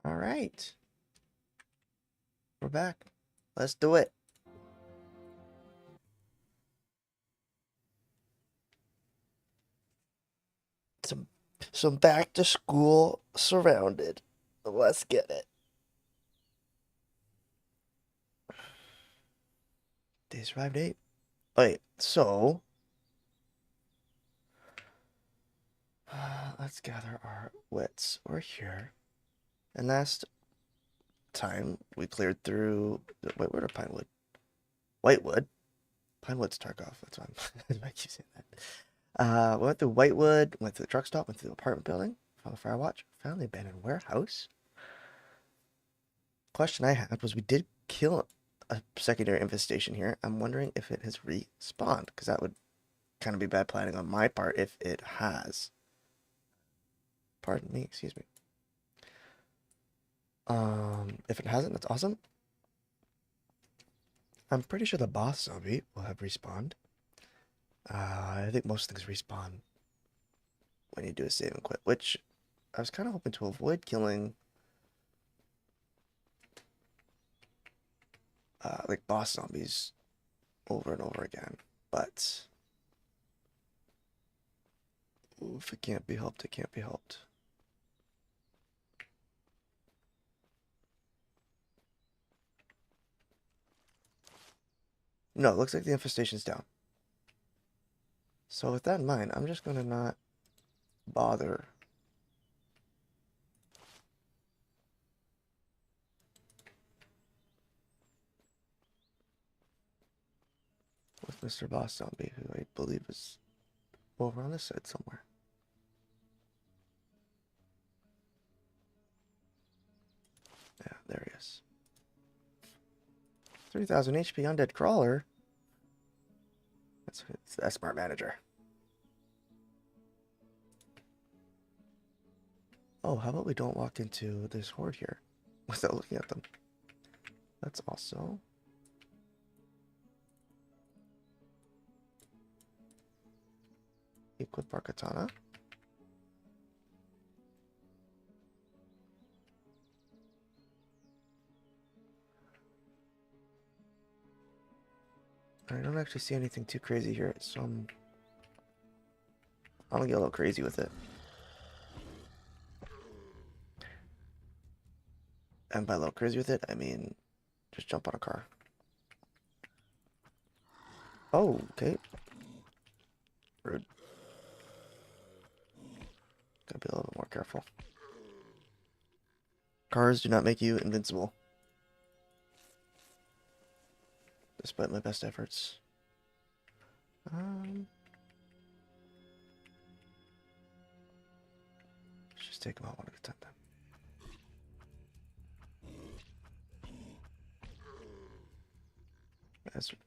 All right. We're back. Let's do it. Some back to school surrounded. Let's get it. Day survived 8. Wait, so let's gather our wits. We're here. And last time we cleared through. Wait, where did Pinewood? Whitewood. Pinewood's Tarkov. That's why I keep saying that. We went through Whitewood, went through the truck stop, went through the apartment building, found the fire watch, found the abandoned warehouse. Question I had was we did kill a secondary infestation here. I'm wondering if it has respawned, because that would kind of be bad planning on my part if it has. Pardon me, excuse me. If it hasn't, that's awesome. I'm pretty sure the boss zombie will have respawned. I think most things respawn when you do a save and quit, which I was kind of hoping to avoid killing like boss zombies over and over again. But if it can't be helped, it can't be helped. No, it looks like the infestation's down. So with that in mind, I'm just going to not bother. With Mr. Boss Zombie, who I believe is over on this side somewhere. Yeah, there he is. 3,000 HP undead crawler. That's a smart manager. Oh, how about we don't walk into this horde here without looking at them? That's also equip our katana. I don't actually see anything too crazy here, so I'm gonna get a little crazy with it. And by a little crazy with it, I mean just jump on a car. Oh, okay. Rude. Gotta be a little bit more careful. Cars do not make you invincible. Despite my best efforts. Let's just take them out one at a time then.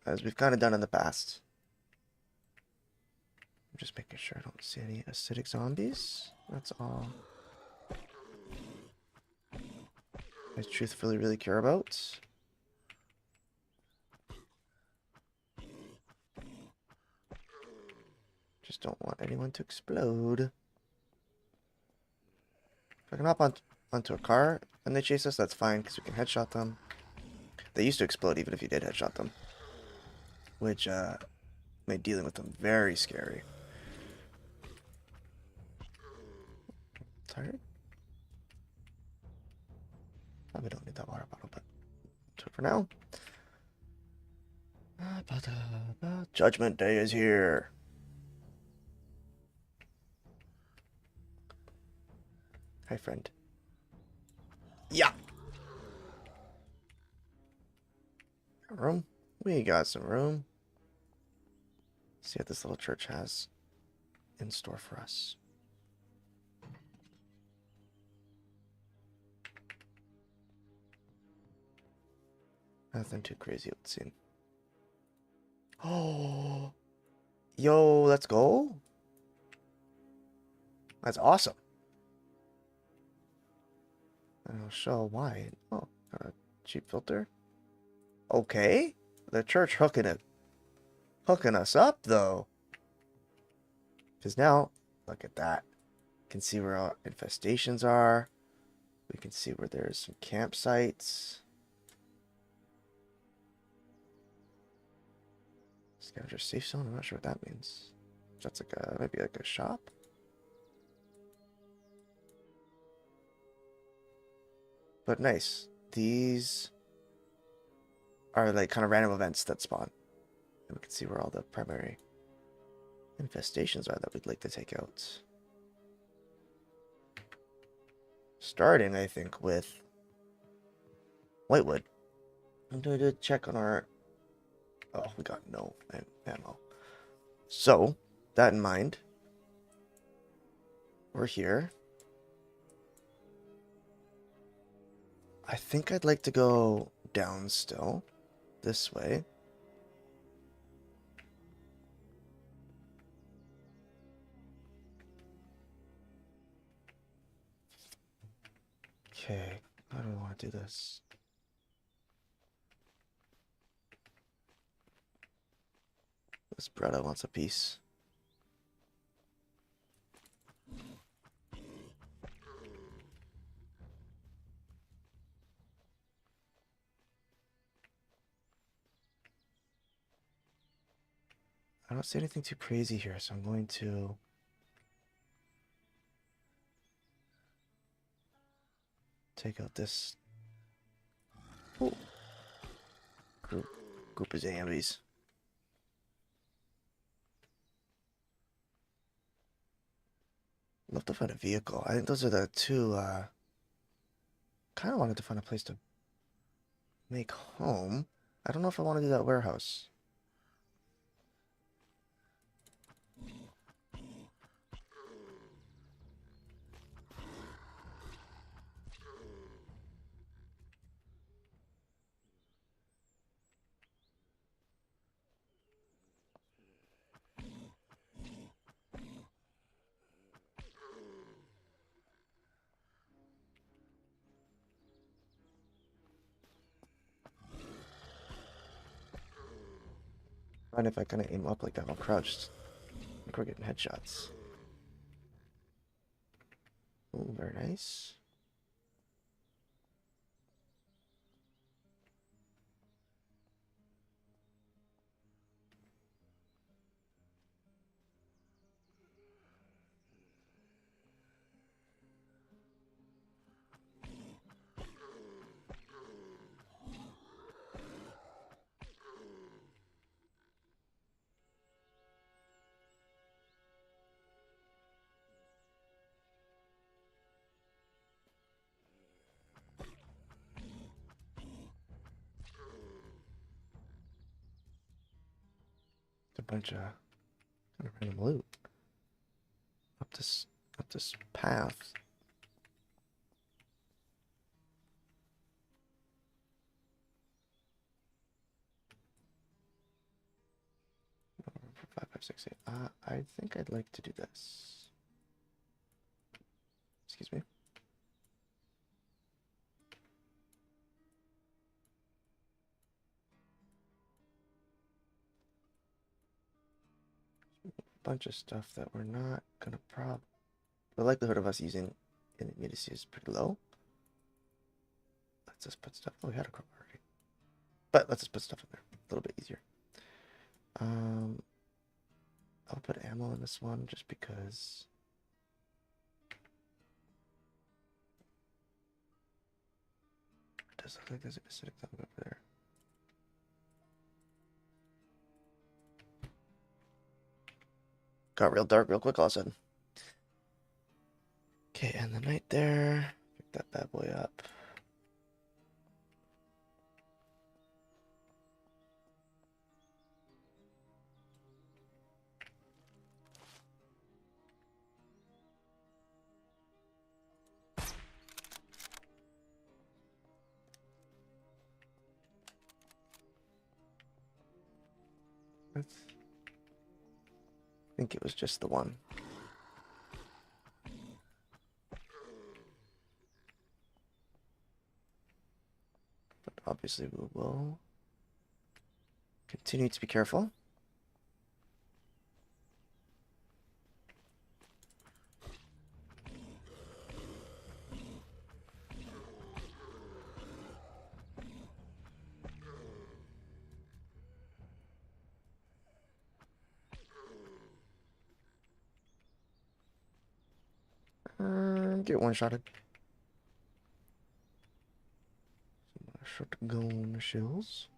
As we've kind of done in the past. I'm just making sure I don't see any acidic zombies. That's all I truthfully really care about. Just don't want anyone to explode. If I can hop onto a car and they chase us, that's fine, because we can headshot them. They used to explode even if you did headshot them. Which made dealing with them very scary. Tired? Probably don't need that water bottle, but for now. Judgment Day is here. Hi, friend. Yeah. Room? We got some room. Let's see what this little church has in store for us. Nothing too crazy, it would seem. Oh, yo, let's go. That's awesome. I'll show why. Oh, got a cheap filter. Okay, the church hooking us up though. Because now, look at that. You can see where our infestations are. We can see where there's some campsites. Scavenger safe zone? I'm not sure what that means. That's like a, maybe like a shop? But nice. These are like kind of random events that spawn. And we can see where all the primary infestations are that we'd like to take out. Starting, I think, with Whitewood. I'm going to check on our... Oh, we got no ammo. So, that in mind, we're here. I think I'd like to go down still, this way. Okay, how do I want to do this? This brother wants a piece. I don't see anything too crazy here, so I'm going to take out this group of zombies. Love to find a vehicle. I think those are the two. Kind of wanted to find a place to make home. I don't know if I want to do that warehouse. And if I kind of aim up like that while crouched, I think we're getting headshots. Oh, very nice. It's a bunch of kind of random loot up this path. Five, five, six, eight. I think I'd like to do this. Excuse me. Bunch of stuff that we're not gonna the likelihood of us using in immediacy is pretty low. Let's just put stuff. Oh, we had a crowbar already. But let's just put stuff in there. A little bit easier. I'll put ammo in this one just because. It does look like there's a acidic thing over there. Got real dark real quick all of a sudden. Okay, and the night there. Pick that bad boy up. I think it was just the one. But obviously we will continue to be careful. get one-shotted. Shotgun shells.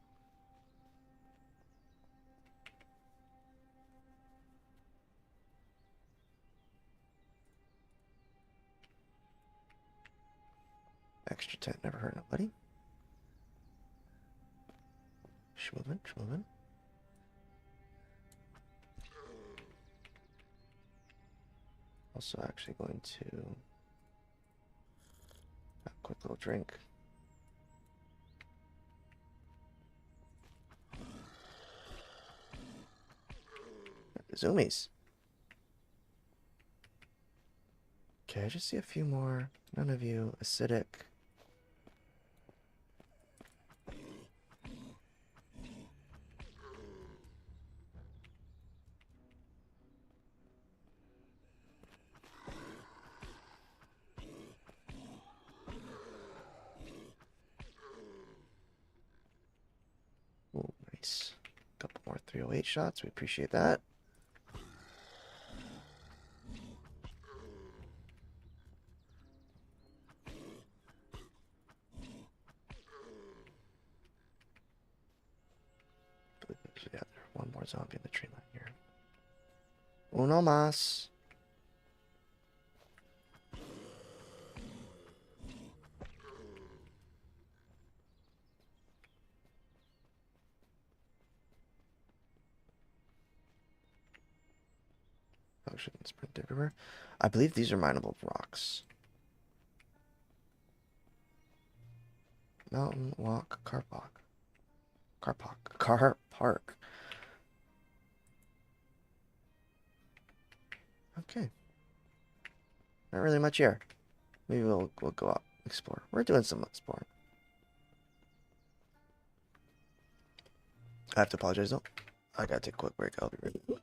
Extra tent never hurt nobody. Schmovin', schmovin'. Also actually going to have a quick little drink. Zoomies. Okay, I just see a few more. None of you. Acidic. Oh, nice. Couple more 308 shots. We appreciate that. Yeah, there's one more zombie in the tree line here. Uno más. Oh, shouldn't sprint everywhere. I believe these are mineable rocks. Mountain walk, car park. Car park. Okay. Not really much here. Maybe we'll go out, explore. We're doing some exploring. I have to apologize though. I gotta take a quick break. I'll be right back.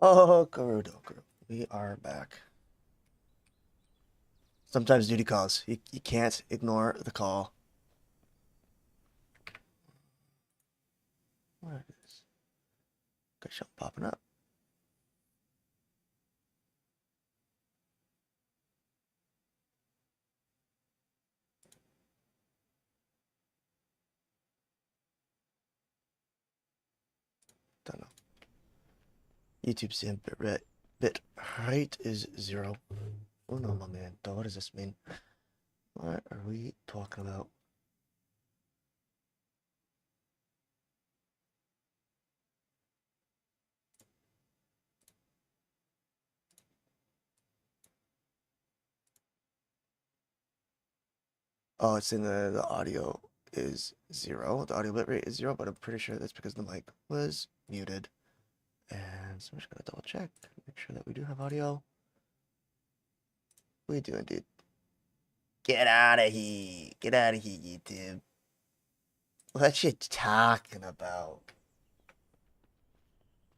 Oh, Kurudoku. We are back. Sometimes duty calls. You can't ignore the call. What is? Got something popping up. Don't know. YouTube saying bit height is 0. Oh no, my man. What does this mean? What are we talking about? Oh, it's in the audio is 0. The audio bitrate is 0, but I'm pretty sure that's because the mic was muted. And so I'm just gonna double check, make sure that we do have audio. We do indeed. Get out of here. Get out of here, YouTube. What you talking about?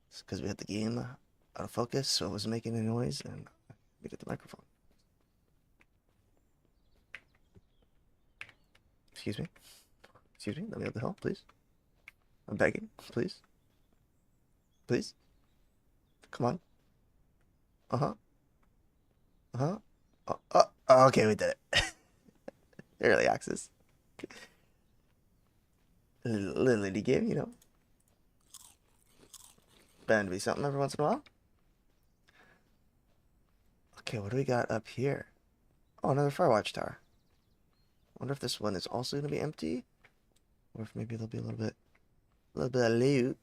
It's because we had the game out of focus, so it wasn't making any noise, and we get the microphone. Excuse me. Excuse me. Let me have the help, please. I'm begging, please. Please. Come on. Uh-huh. Uh-huh. Okay, we did it. Early access. Little indie game, you know. Bound to be something every once in a while. Okay, what do we got up here? Oh, another Firewatch tower. Wonder if this one is also gonna be empty, or if maybe there'll be a little bit of loot.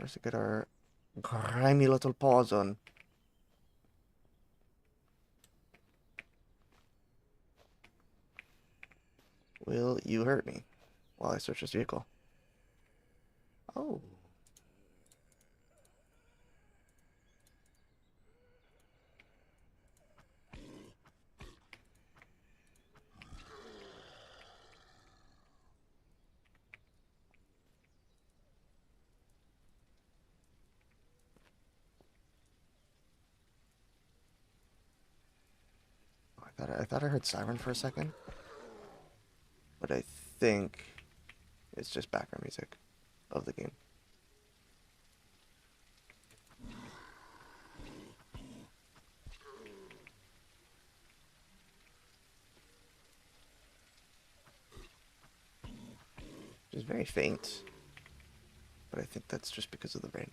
First, to get our grimy little paws on. Will you hurt me while I search this vehicle? Oh. I thought I heard siren for a second, but I think it's just background music of the game. It's very faint, but I think that's just because of the rain.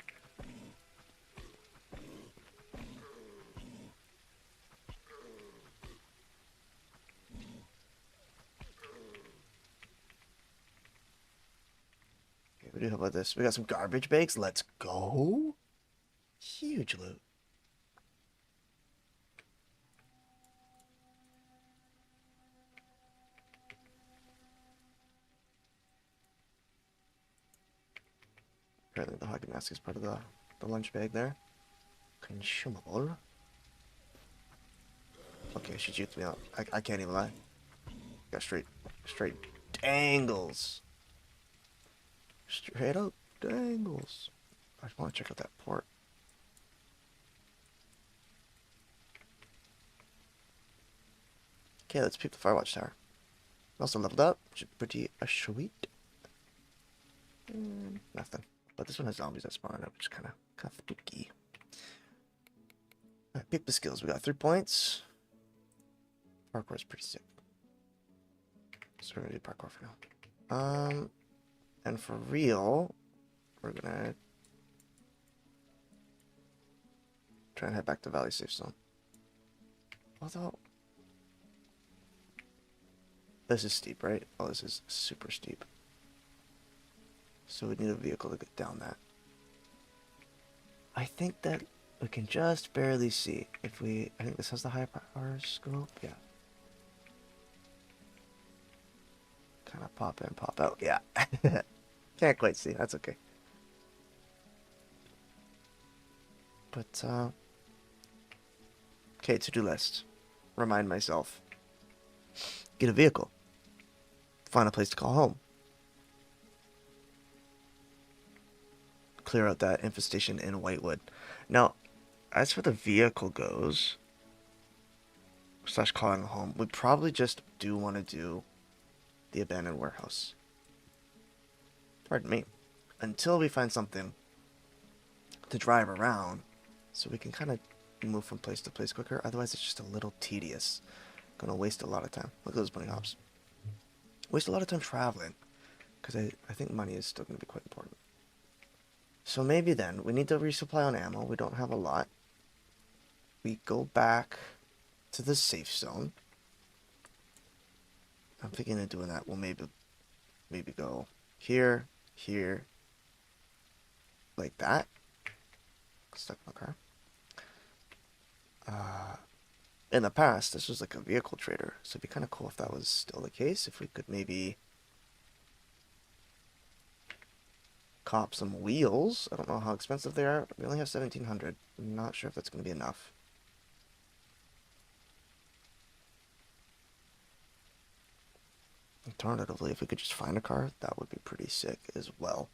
Okay, what do you know about this? We got some garbage bags. Let's go. Huge loot. Apparently the hockey mask is part of the lunch bag there. Consumable. Okay, she shoots me out. I can't even lie. Got straight dangles. Straight up dangles. I just want to check out that port. Okay, let's peep the Firewatch tower. Also leveled up, which is pretty sweet. Nothing. But this one has zombies that spawn up, which is kind of spooky. Alright, peep the skills. We got 3 points. Parkour is pretty sick. So we're gonna do parkour for now. And for real, we're gonna try and head back to Valley Safe Zone. Although, this is steep, right? Oh, this is super steep. So we need a vehicle to get down that. I think that we can just barely see if we... I think this has the high power scope. Yeah. Kind of pop in, pop out. Yeah. Can't quite see. That's okay. But, okay, to-do list. Remind myself. Get a vehicle. Find a place to call home. clear out that infestation in Whitewood. Now, as for the vehicle goes, slash calling home, we probably just do want to do the abandoned warehouse. Pardon me. Until we find something to drive around, so we can kind of move from place to place quicker. Otherwise, it's just a little tedious. Gonna waste a lot of time. Look at those bunny hops. Waste a lot of time traveling, because I think money is still going to be quite important. So maybe then, we need to resupply on ammo. We don't have a lot. We go back to the safe zone. I'm thinking of doing that. We'll maybe go here, here, like that. Stuck in the car. In the past, this was like a vehicle trader, so it'd be kind of cool if that was still the case. If we could maybe cop some wheels. I don't know how expensive they are. We only have 1,700. I'm not sure if that's going to be enough. Alternatively, if we could just find a car, that would be pretty sick as well.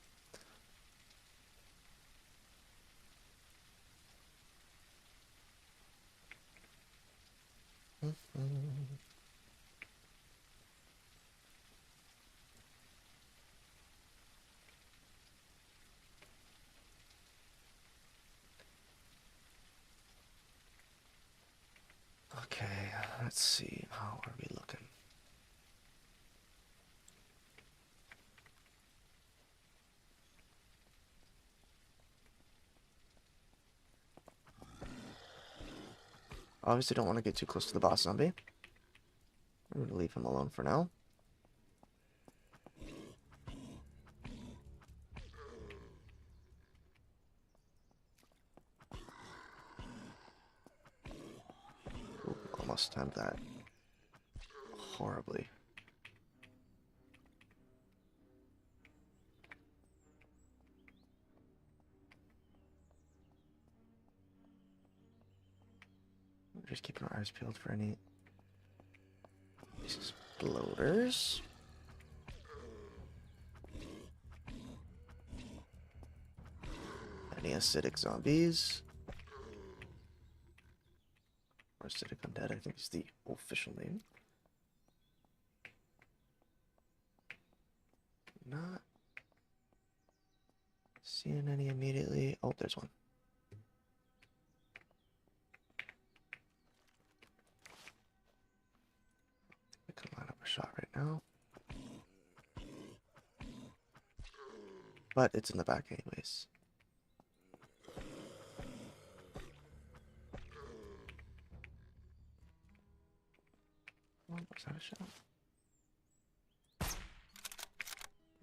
Okay, let's see. How are we looking? Obviously don't want to get too close to the boss zombie. I'm going to leave him alone for now. Ooh, almost timed that horribly. We're just keeping our eyes peeled for any exploders. Any acidic zombies. Or acidic undead, I think is the official name. Not seeing any immediately. Oh, there's one. We can line up a shot right now. But it's in the back anyways. Oh, was that a shot?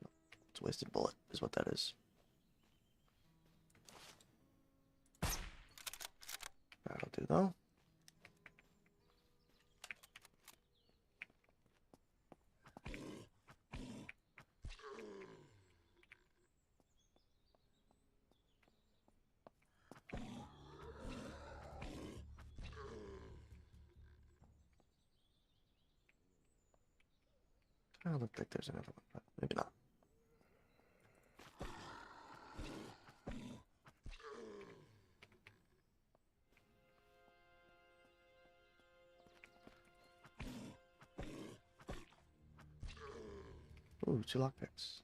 No, it's a wasted bullet, is what that is. That'll do though. Kind of looked like there's another one, but maybe not. Ooh, 2 lockpicks.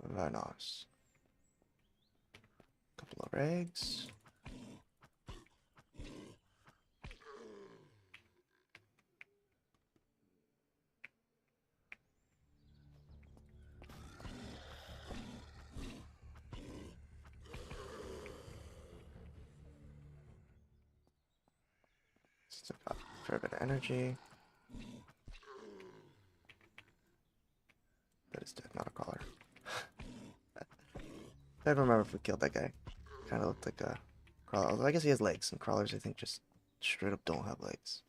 Very nice. Couple of eggs. Still got a fair bit of energy. That is dead, not a crawler. I don't remember if we killed that guy. Kind of looked like a crawler. Although I guess he has legs, and crawlers I think just straight up don't have legs.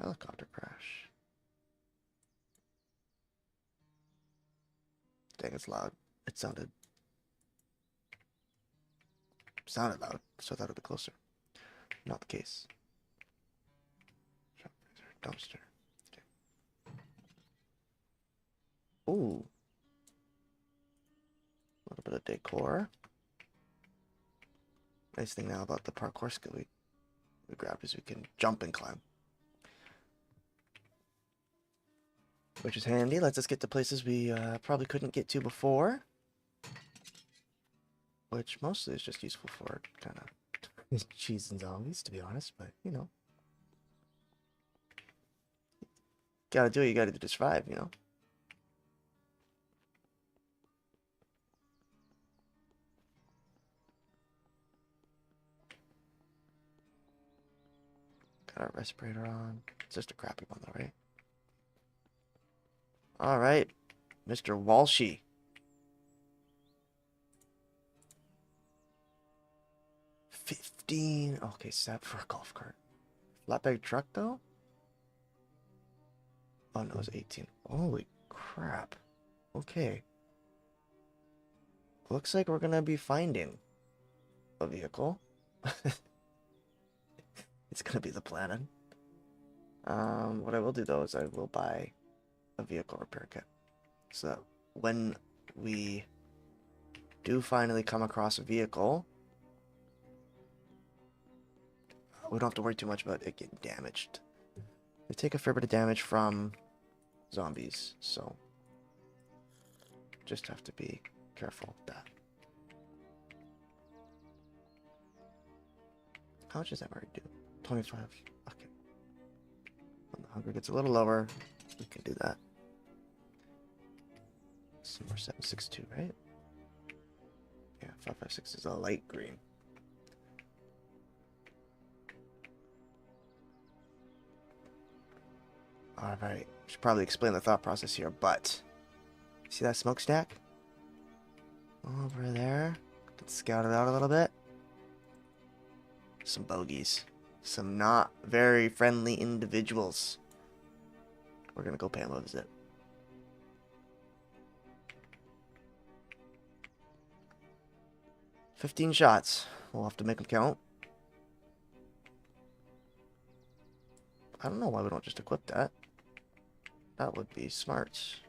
Helicopter crash. Dang, it's loud. It sounded loud, so I thought it'd be closer. Not the case. Dumpster. Okay. Ooh. A lot little bit of decor. Nice thing now about the parkour skill we grabbed is we can jump and climb. Which is handy. Lets us get to places we probably couldn't get to before. Which mostly is just useful for kind of cheese and zombies, to be honest. But, you know. Gotta do what you gotta do to survive, you know. Got our respirator on. It's just a crappy one though, right? Alright. Mr. Walshy. 15. Okay, set for a golf cart. Flatbed truck though? Oh no, it's 18. Holy crap. Okay. Looks like we're gonna be finding a vehicle. It's gonna be the planning. What I will do though is I will buy a vehicle repair kit. So that when we do finally come across a vehicle, we don't have to worry too much about it getting damaged. They take a fair bit of damage from zombies, so just have to be careful with that. How much does that already do? 25. Okay. When the hunger gets a little lower, we can do that. Some more 762, right? Yeah, 556 is a light green. Alright, should probably explain the thought process here, but see that smokestack? Over there. Let's scout it out a little bit. Some bogeys. Some not very friendly individuals. We're gonna go pay them a visit. $15 shots. We'll have to make them count. I don't know why we don't just equip that. That would be smart.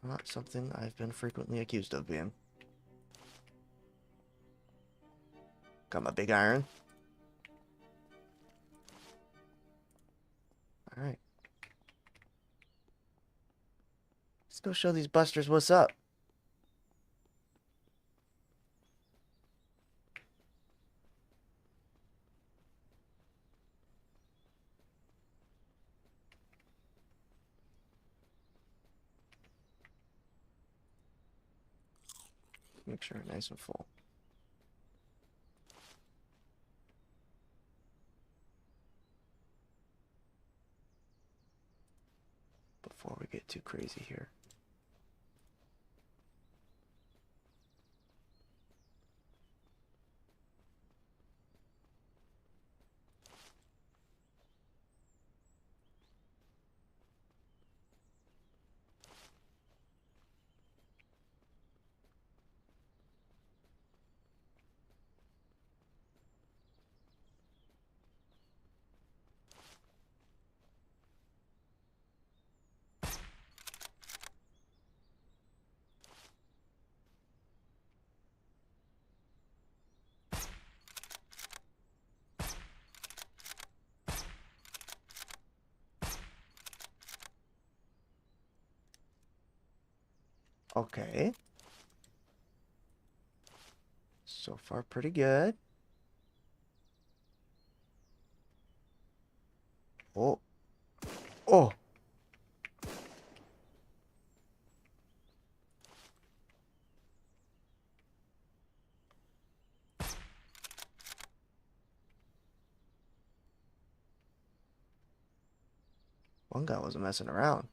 Not something I've been frequently accused of being. Got my big iron. Alright. Let's go show these busters what's up. Make sure we're nice and full. Before we get too crazy here. Okay. So far, pretty good. Oh. Oh. One guy wasn't messing around.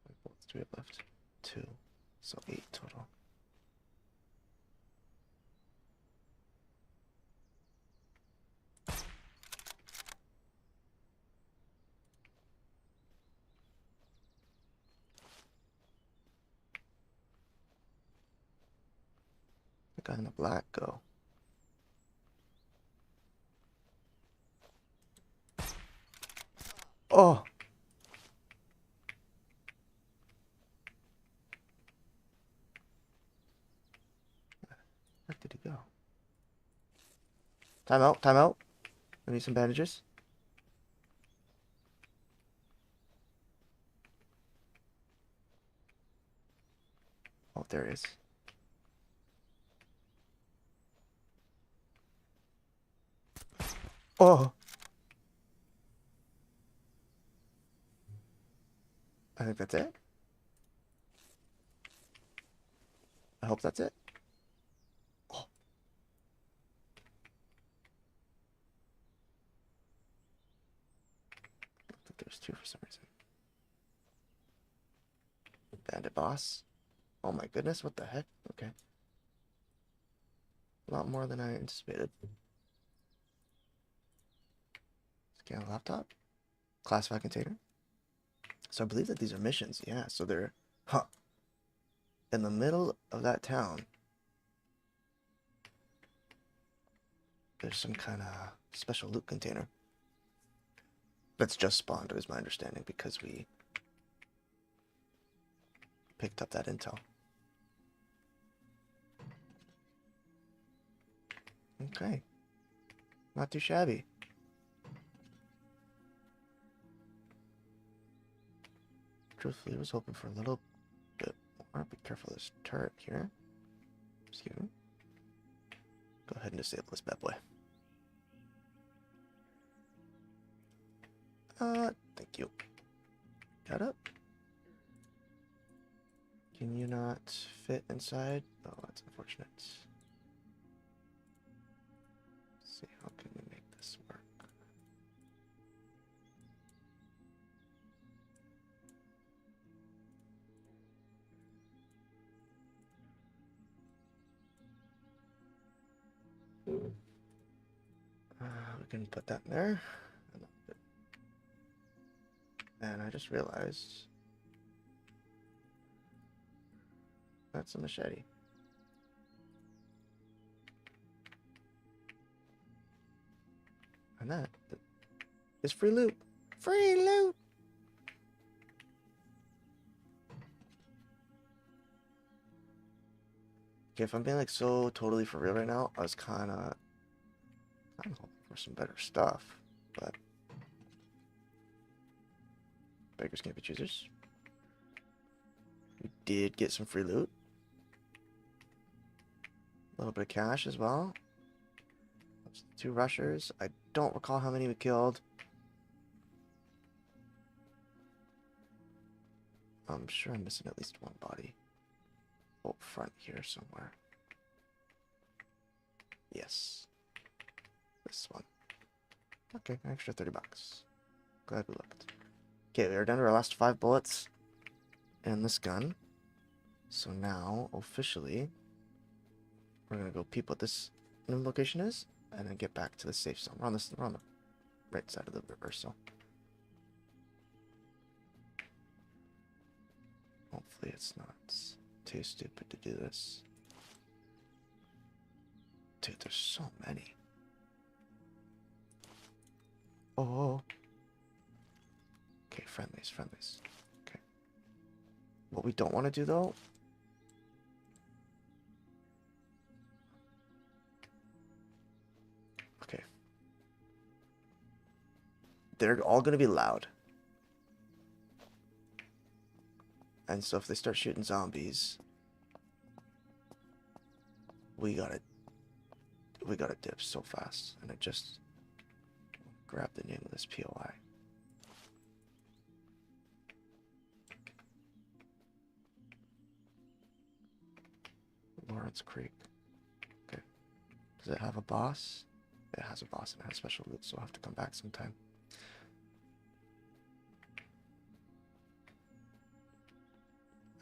What bullets do we have left? 2. So 8 total. Guy in the black go? Oh! Where did he go? Time out, time out. I need some bandages. Oh, there he is. Oh! I think that's it. I hope that's it. Oh. I think there's two for some reason. Bandit boss. Oh my goodness, what the heck? Okay. A lot more than I anticipated. Scan a laptop. Classified container. So I believe that these are missions. Yeah, so they're... Huh. In the middle of that town, there's some kind of special loot container. That's just spawned, is my understanding, because we picked up that intel. Okay. Not too shabby. Truthfully, I was hoping for a little bit more. Be careful of this turret here. Excuse me. Go ahead and disable this bad boy. Thank you. Got up. Can you not fit inside? Oh, that's unfortunate. Let's see, how can we make this work? We can put that in there. And I just realized that's a machete. And that is free loot. Free loot! Okay, if I'm being like so totally for real right now, I was kind of hoping for some better stuff, but beggars can't be choosers. We did get some free loot. A little bit of cash as well. That's 2 rushers. I don't recall how many we killed. I'm sure I'm missing at least 1 body. Up front here somewhere. Yes. This one. Okay, an extra 30 bucks. Glad we looked. Okay, we are down to our last 5 bullets in this gun. So now, officially, we're gonna go peep what this new location is, and then get back to the safe zone. We're on the right side of the river, so hopefully it's not too stupid to do this. Dude, there's so many. Oh. Okay, friendlies. Okay. What we don't want to do though. Okay. They're all gonna be loud. And so if they start shooting zombies, we gotta dip so fast. And I just grab the name of this POI. Lawrence Creek. Okay. Does it have a boss? It has a boss and it has special loot, so I'll have to come back sometime.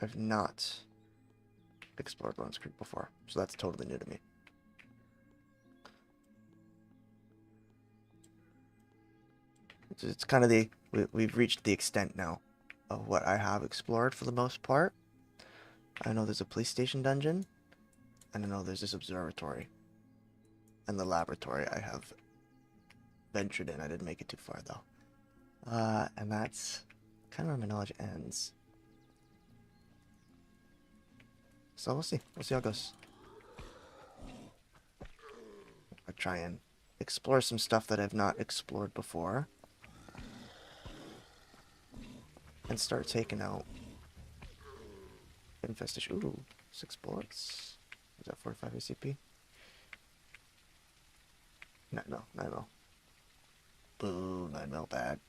I've not explored Lawrence Creek before, so that's totally new to me. It's kind of we've reached the extent now of what I have explored for the most part. I know there's a police station dungeon, And I know there's this observatory. And the laboratory I have ventured in. I didn't make it too far, though. And that's kind of where my knowledge ends. So we'll see. We'll see how it goes. I'll try and explore some stuff that I've not explored before. And start taking out infestation. Ooh, 6 bullets. Is that 45 ACP? 9 mil. 9 mil. Boo, 9 mil bad.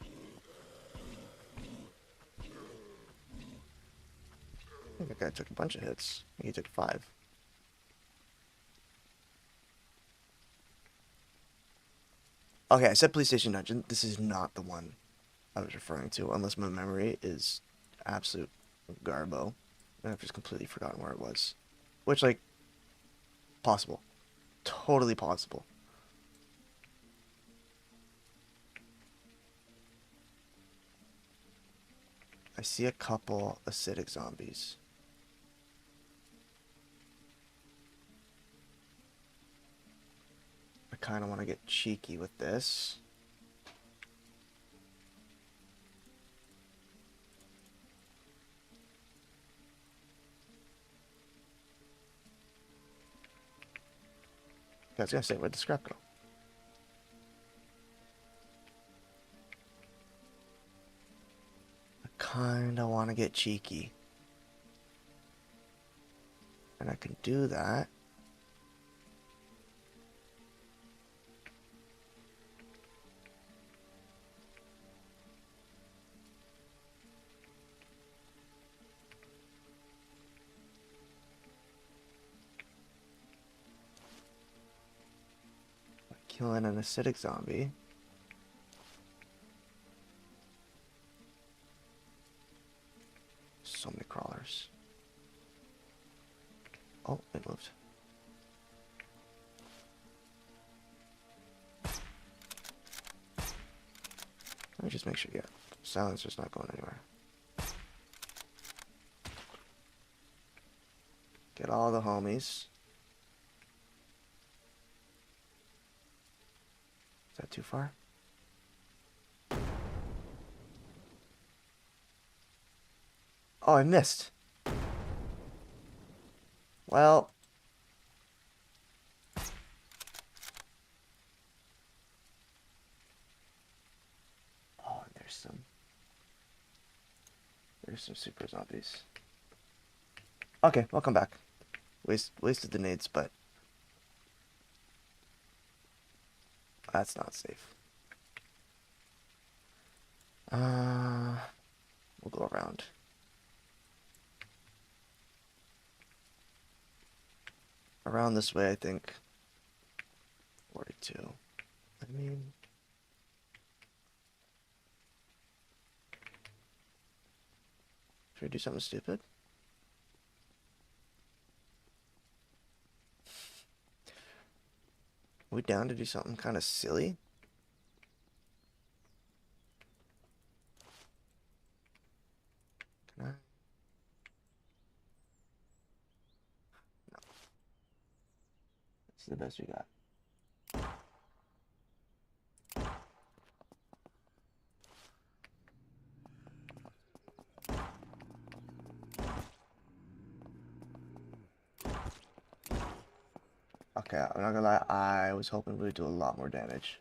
I think that guy took a bunch of hits. I think he took 5. Okay, I said police station dungeon. This is not the one I was referring to, unless my memory is absolute garbo. And I've just completely forgotten where it was. Which, like, possible. Totally possible. I see a couple acidic zombies. I kind of want to get cheeky with this. I was gonna say, where'd the scrap go? I kinda wanna get cheeky. And I can do that. By killing an acidic zombie. So many crawlers. Oh, it moved. Let me just make sure, yeah, silencer's not going anywhere. Get all the homies. Is that too far? Oh, I missed. Well. Oh, and there's some super zombies. Okay, I'll come back. Wasted the nades, but that's not safe. We'll go around. Around this way, I think. 42. I mean, should I do something stupid? Are we down to do something kind of silly? Can I? No. This is the best we got. Okay, I'm not gonna lie, I was hoping we would do a lot more damage.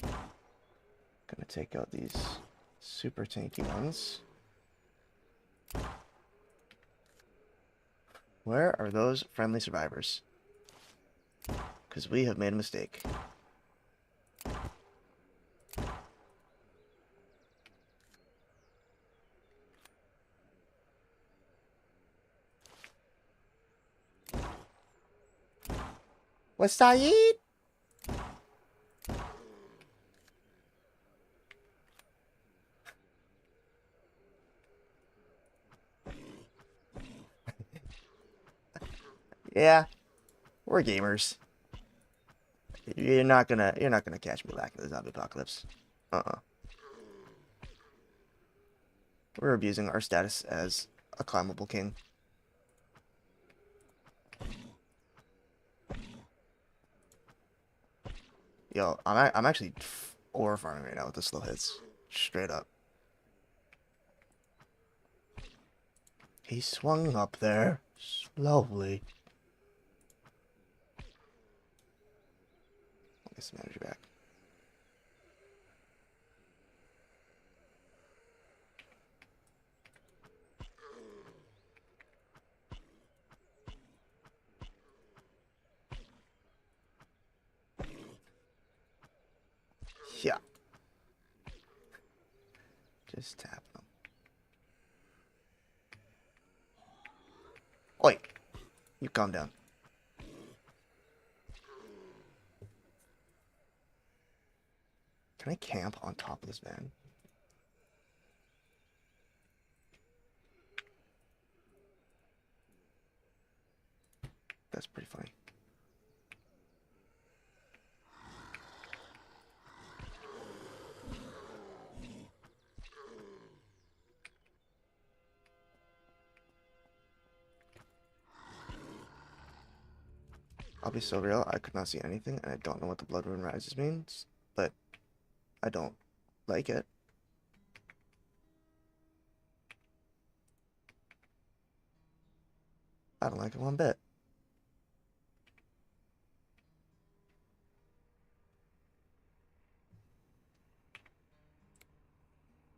Gonna take out these super tanky ones. Where are those friendly survivors? Because we have made a mistake. What's Saeed? Yeah, we're gamers. You're not gonna catch me lacking the zombie apocalypse. Uh-uh. We're abusing our status as a climbable king. Yo, I'm actually ore farming right now with the slow hits. Straight up. He swung up there slowly. I'll get some energy back. Yeah. Just tap them. Oi! You calm down. Can I camp on top of this van? That's pretty funny. I'll be so real, I could not see anything, and I don't know what the Blood Rune Rises means, but I don't like it. I don't like it one bit.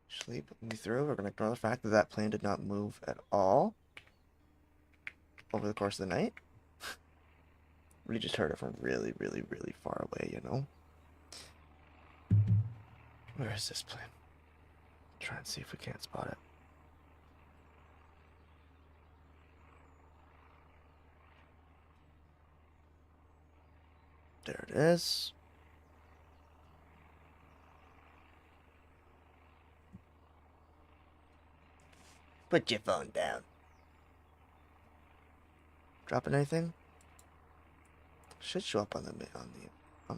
Sleep me through. We're going to ignore the fact that that plane did not move at all over the course of the night. We just heard it from really, really, really far away, you know? Where is this plane? Try and see if we can't spot it. There it is. Put your phone down. Dropping anything? Should show up on the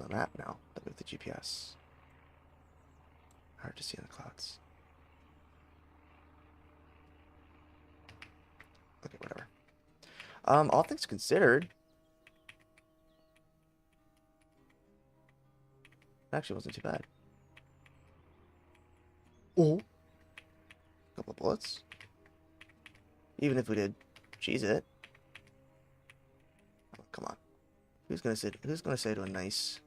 map now with the GPS. Hard to see in the clouds. Okay, whatever. All things considered, it actually wasn't too bad. Oh, couple of bullets. Even if we did cheese it. Oh, come on. Who's gonna say to a nice,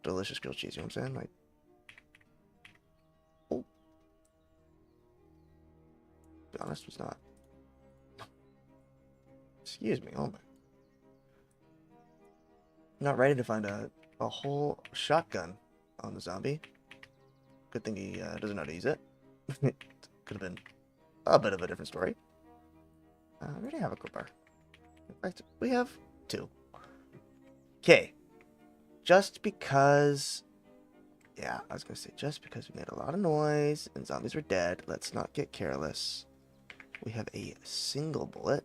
delicious grilled cheese? You know what I'm saying? Like, oh, to be honest, was not. Excuse me. Oh my. Not ready to find a whole shotgun on the zombie. Good thing he doesn't know how to use it. Could have been a bit of a different story. We already have a crowbar. In fact, we have two. Okay. Just because... Yeah, I was going to say, just because we made a lot of noise and zombies were dead, let's not get careless. We have a single bullet.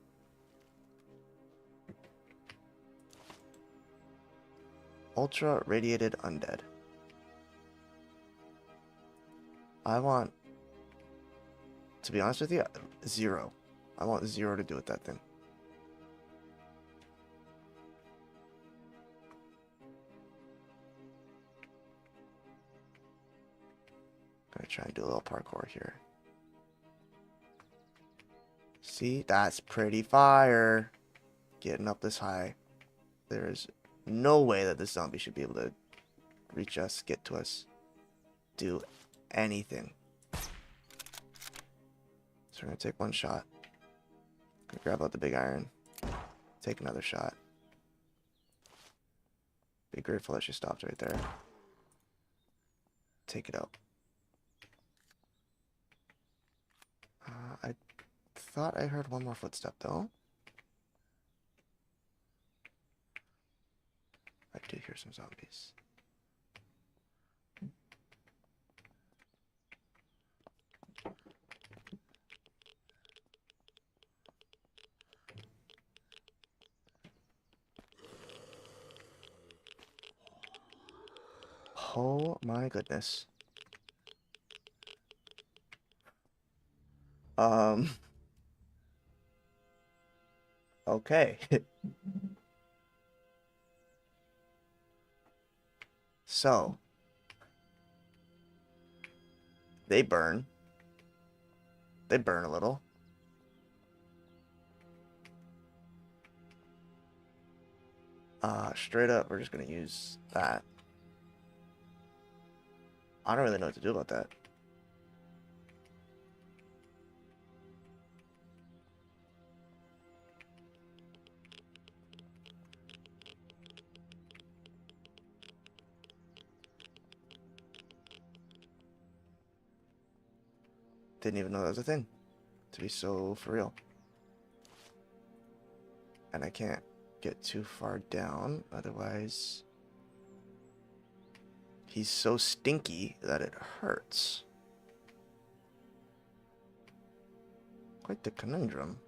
Ultra radiated undead. I want, to be honest with you, 0. I want 0 to do with that thing. Gonna try and do a little parkour here. See, that's pretty fire. Getting up this high. There is no way that this zombie should be able to reach us, get to us, do anything. So we're gonna take one shot. Gonna grab out the big iron. Take another shot. Be grateful that she stopped right there. Take it out. I thought I heard one more footstep though. I do hear some zombies. Oh my goodness. Um, okay. So, they burn. They burn a little. Straight up, we're just gonna use that. I don't really know what to do about that. Didn't even know that was a thing. To be so for real. And I can't get too far down, otherwise he's so stinky that it hurts. Quite the conundrum.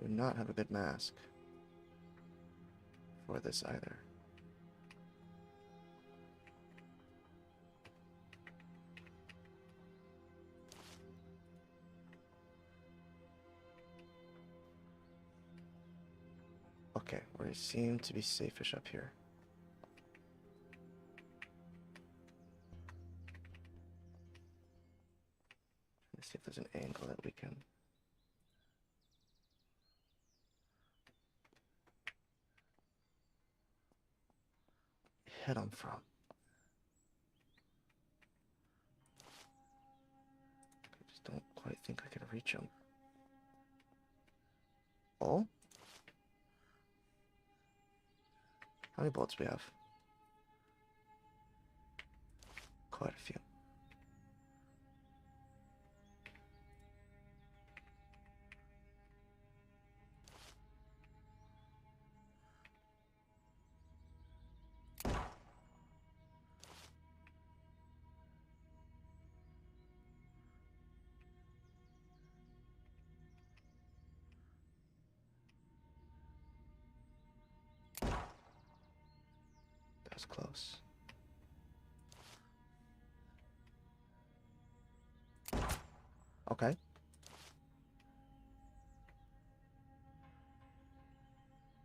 Do not have a good mask for this either. Okay, we seem to be safe-ish up here. Let's see if there's an angle that we can... hit him from. I just don't quite think I can reach him. Oh? How many bullets do we have? Quite a few. That was close. Okay.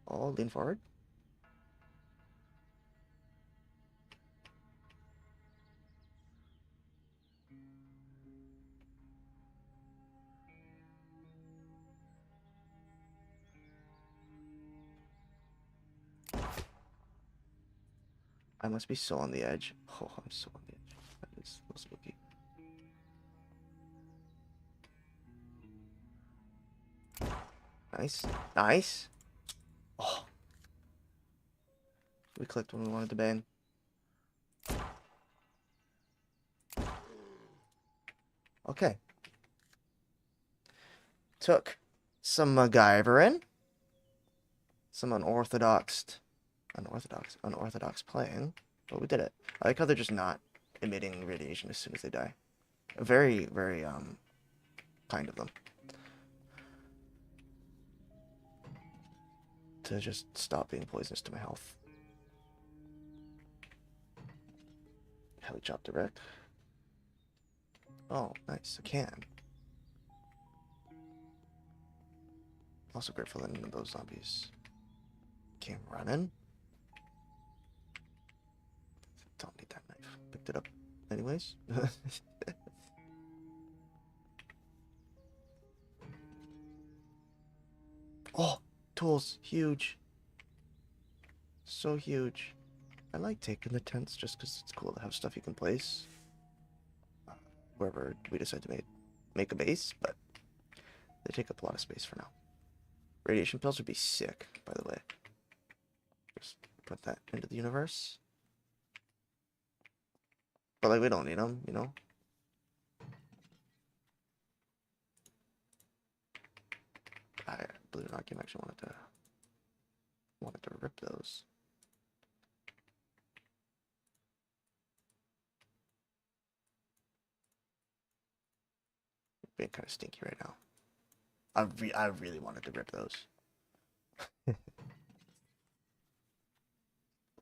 Oh, lean forward. I must be so on the edge. Oh, I'm so on the edge. That is so spooky. Nice. Nice. Oh. We clicked when we wanted to bang. Okay. Took some MacGyvering. Some unorthodox playing. But we did it. I like how they're just not emitting radiation as soon as they die. Very, very, kind of them. To just stop being poisonous to my health. Heli chop direct. Oh, nice. A can. Also great for letting those zombies. Came running. Don't need that knife. Picked it up anyways. Oh, tools. Huge. So huge. I like taking the tents just because it's cool to have stuff you can place wherever we decide to make a base, but they take up a lot of space for now. Radiation pills would be sick, by the way. Just put that into the universe. But like, we don't need them, you know? I believe it or not, game actually wanted to rip those. Being kind of stinky right now. I really wanted to rip those.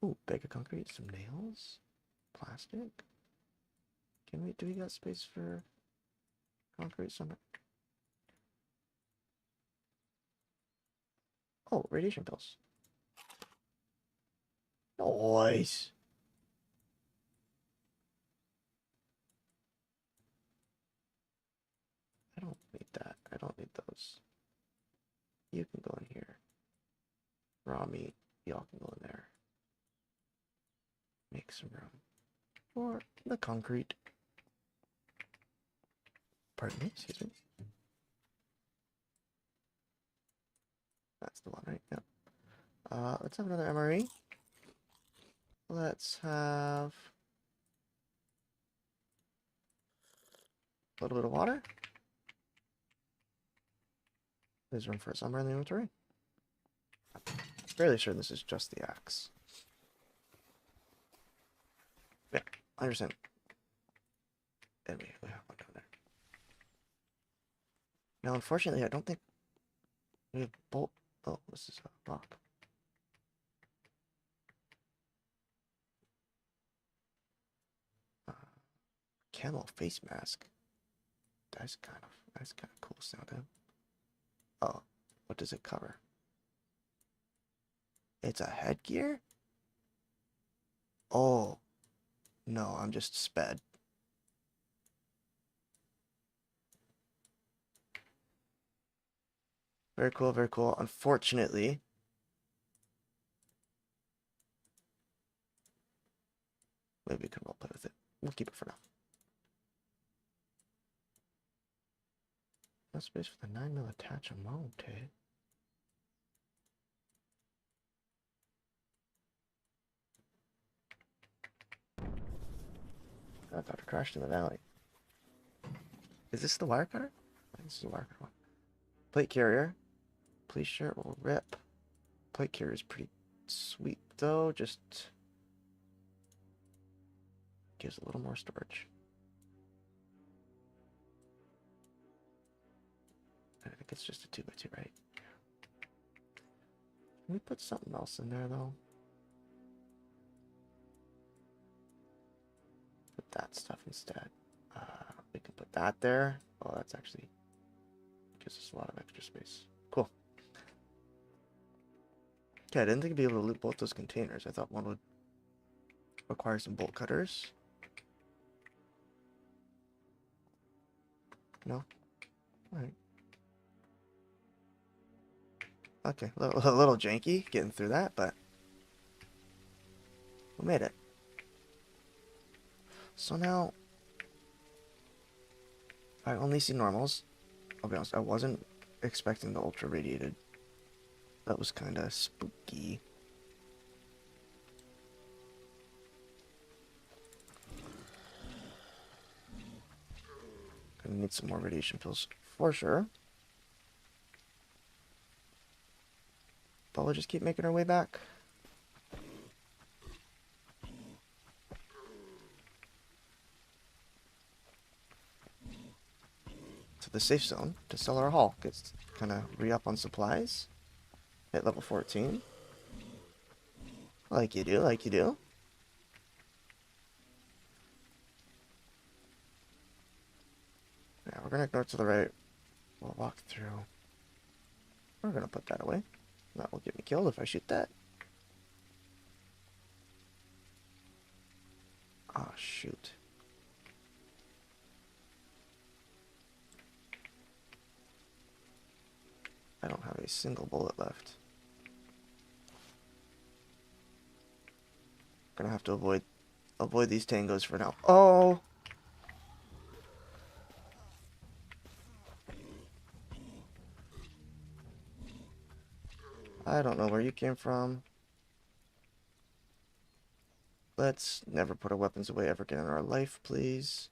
Ooh, bag of concrete, some nails, plastic. Do we got space for concrete somewhere? Oh, radiation pills. Nice. I don't need that. I don't need those. You can go in here. Raw meat. Y'all can go in there. Make some room for the concrete. Pardon me, excuse me. That's the one, right? Yep. Let's have another MRE. Let's have a little bit of water. There's room for a summer in the inventory. Fairly sure this is just the axe. Yeah, I understand. And we have one down there. Now, unfortunately, I don't think we have bolt. Oh, this is a rock. Camel face mask. That's kind of cool sounding. Oh, what does it cover? It's a headgear? Oh, no, I'm just sped. Very cool, very cool. Unfortunately, maybe we can roleplay with it. We'll keep it for now. No space for the 9mm attachment. I thought it crashed in the valley. Is this the wire cutter? I think this is the wire cutter one. Plate carrier. Police shirt will rip. Plate carrier is pretty sweet though. Just gives a little more storage. I think it's just a 2x2, right? Can we put something else in there though? Put that stuff instead. We can put that there. Oh, that's actually gives us a lot of extra space. Cool. Okay, I didn't think I'd be able to loot both those containers. I thought one would require some bolt cutters. No? Alright. Okay, a little janky getting through that, but we made it. So now, I only see normals. I'll be honest, I wasn't expecting the ultra radiated. That was kind of spooky. Gonna need some more radiation pills for sure. But we'll just keep making our way back. To the safe zone to sell our haul. Get kind of re-up on supplies. Hit level 14. Like you do, like you do. Yeah, we're gonna go to the right. We'll walk through. We're gonna put that away. That will get me killed if I shoot that. Ah, shoot. I don't have a single bullet left. Gonna have to avoid these tangos for now. Oh! I don't know where you came from. Let's never put our weapons away ever again in our life, please.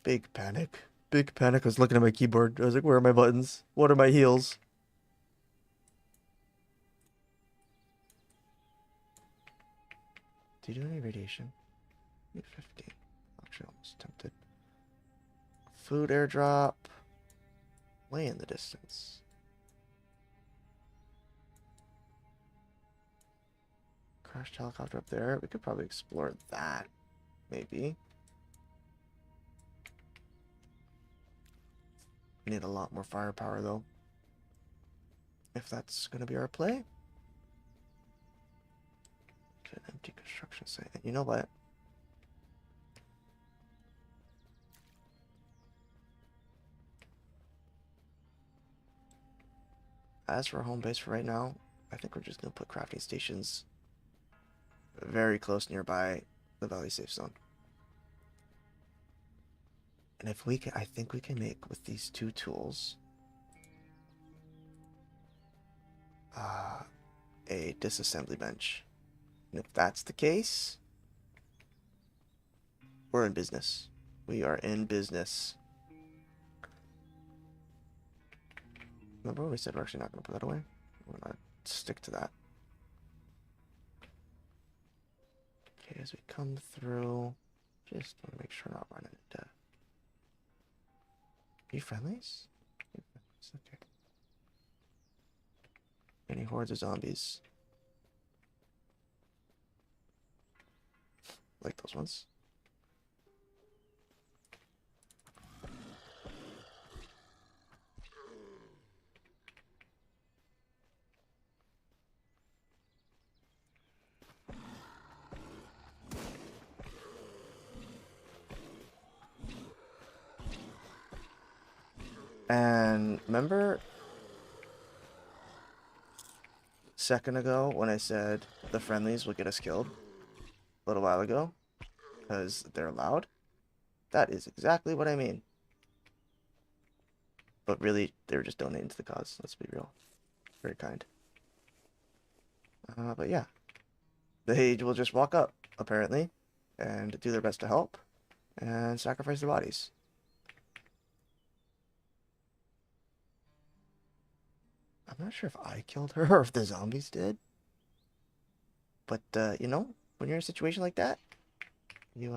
Big panic. Big panic. I was looking at my keyboard. I was like, where are my buttons? What are my heels? Do you do any radiation? 50. Actually, almost tempted. Food airdrop. Way in the distance. Crashed helicopter up there. We could probably explore that, maybe. We need a lot more firepower, though. If that's going to be our play. An empty construction site. And you know what? As for home base for right now, I think we're just going to put crafting stations very close nearby the valley safe zone. And if we can, I think we can make with these two tools a disassembly bench. And if that's the case, we're in business. We are in business. Remember when we said we're actually not going to put that away? We're going to stick to that. Okay, as we come through, just want to make sure we're not running into... Are you friendlies? Okay. Any hordes of zombies? Like those ones? And remember a second ago when I said the friendlies would get us killed a little while ago because they're loud? That is exactly what I mean. But really, they were just donating to the cause. Let's be real. Very kind. But yeah. They will just walk up, apparently, and do their best to help, and sacrifice their bodies. I'm not sure if I killed her or if the zombies did. But, you know, when you're in a situation like that, you,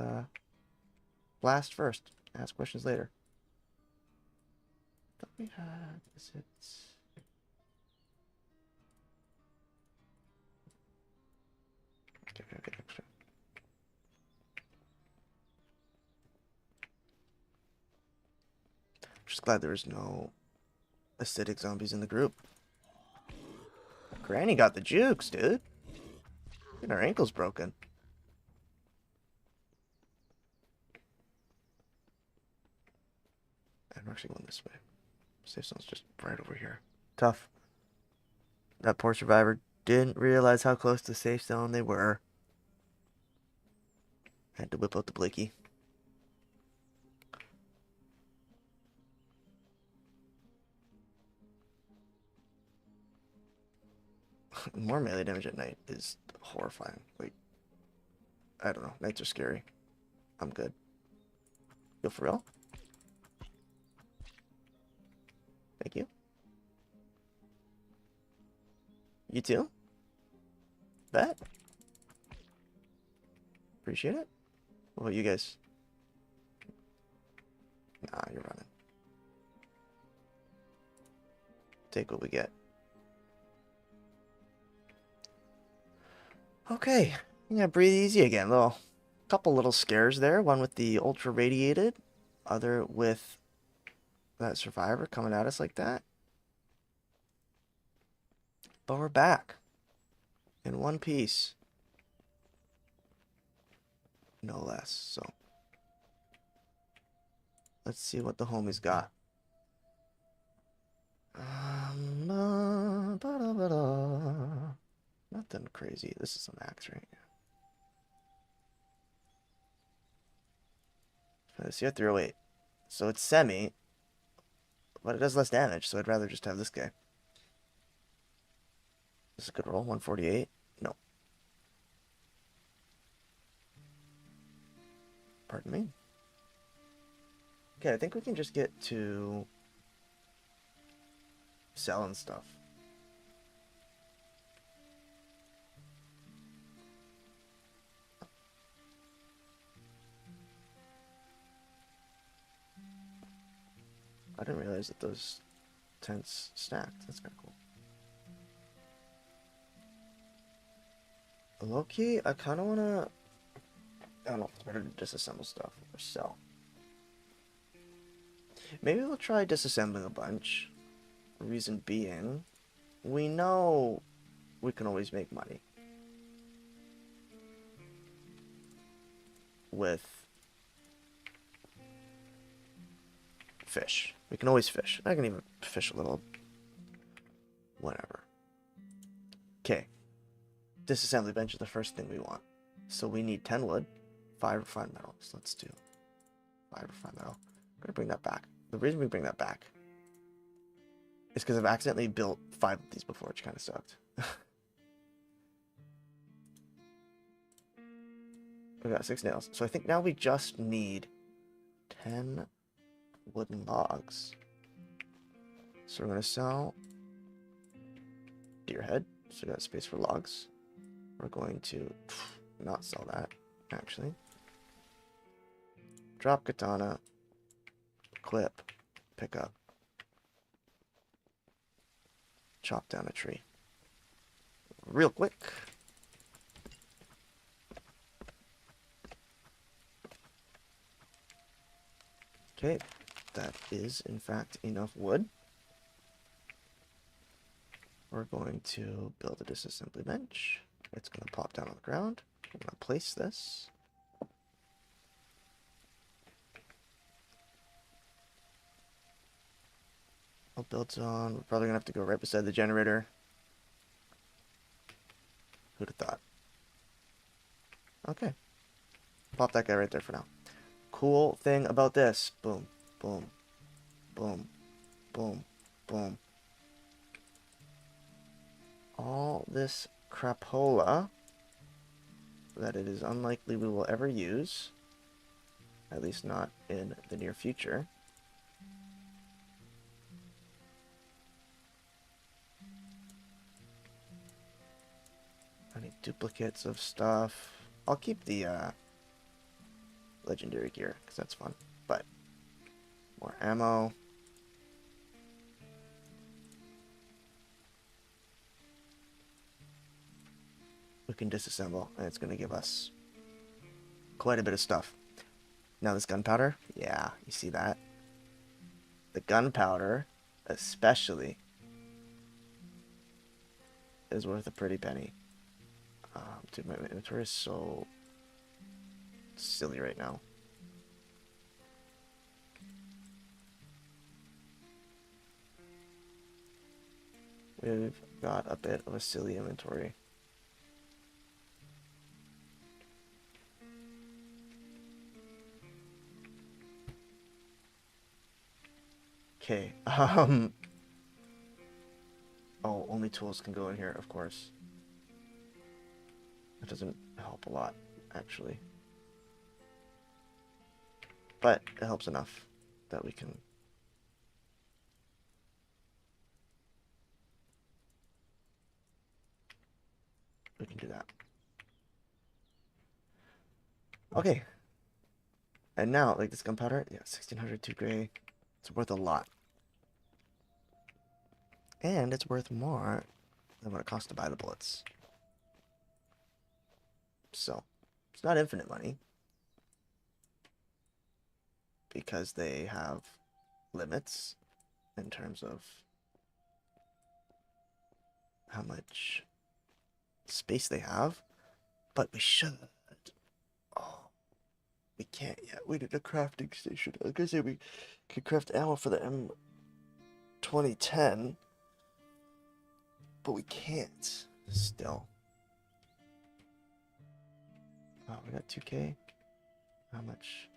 blast first. Ask questions later. I thought we had... Is it... Okay, we get extra. Just glad there was no acidic zombies in the group. Granny got the jukes, dude. And her ankle's broken. And we're actually going this way. Safe zone's just right over here. Tough. That poor survivor didn't realize how close to the safe zone they were. Had to whip out the blicky. More melee damage at night is horrifying. Like, I don't know. Nights are scary. I'm good. Yo, for real? Thank you. You too? Bet. Appreciate it. What about you guys? Nah, you're running. Take what we get. Okay. Yeah, breathe easy again. Couple little scares there. One with the ultra radiated. Other with that survivor coming at us like that. But we're back. In one piece. No less, so. Let's see what the homies got. Nothing crazy. This is a max, right? CR308. So it's semi, but it does less damage, so I'd rather just have this guy. This is a good roll. 148. No. Pardon me. Okay, I think we can just get to selling stuff. I didn't realize that those tents stacked. That's kind of cool. Low-key, I kind of want to... I don't know if it's better to disassemble stuff or sell. Maybe we'll try disassembling a bunch. Reason being, we know we can always make money with fish. We can always fish. I can even fish a little. Whatever. Okay. Disassembly bench is the first thing we want. So we need 10 wood, 5 refined metals. Let's do 5 refined metal. I'm going to bring that back. The reason we bring that back is because I've accidentally built 5 of these before, which kind of sucked. We got 6 nails. So I think now we just need 10 wooden logs. So we're going to sell deer head. So we got space for logs. We're going to not sell that, actually. Drop katana. Clip. Pick up. Chop down a tree. Real quick. Okay, that is in fact enough wood. We're going to build a disassembly bench. It's going to pop down on the ground. We're going to place this. All built on. We're probably going to have to go right beside the generator. Who'd have thought? Okay. Pop that guy right there for now. Cool thing about this. Boom, boom, boom, boom, boom. All this crapola that it is unlikely we will ever use, at least not in the near future. I need duplicates of stuff. I'll keep the legendary gear because that's fun, but more ammo. We can disassemble, and it's going to give us quite a bit of stuff. Now this gunpowder, yeah, you see that? The gunpowder, especially, is worth a pretty penny. Dude, my inventory is so silly right now. We've got a bit of a silly inventory. Okay, oh, only tools can go in here, of course. That doesn't help a lot, actually. But it helps enough that we can... We can do that. Okay. And now, like this gunpowder, yeah, 1602 gray. It's worth a lot. And it's worth more than what it costs to buy the bullets. So, it's not infinite money. Because they have limits in terms of how much space they have. But we should. Oh, we can't yet. We need a crafting station. I was gonna say we could craft ammo for the M2010. But we can't still. Oh, we got 2K. How much?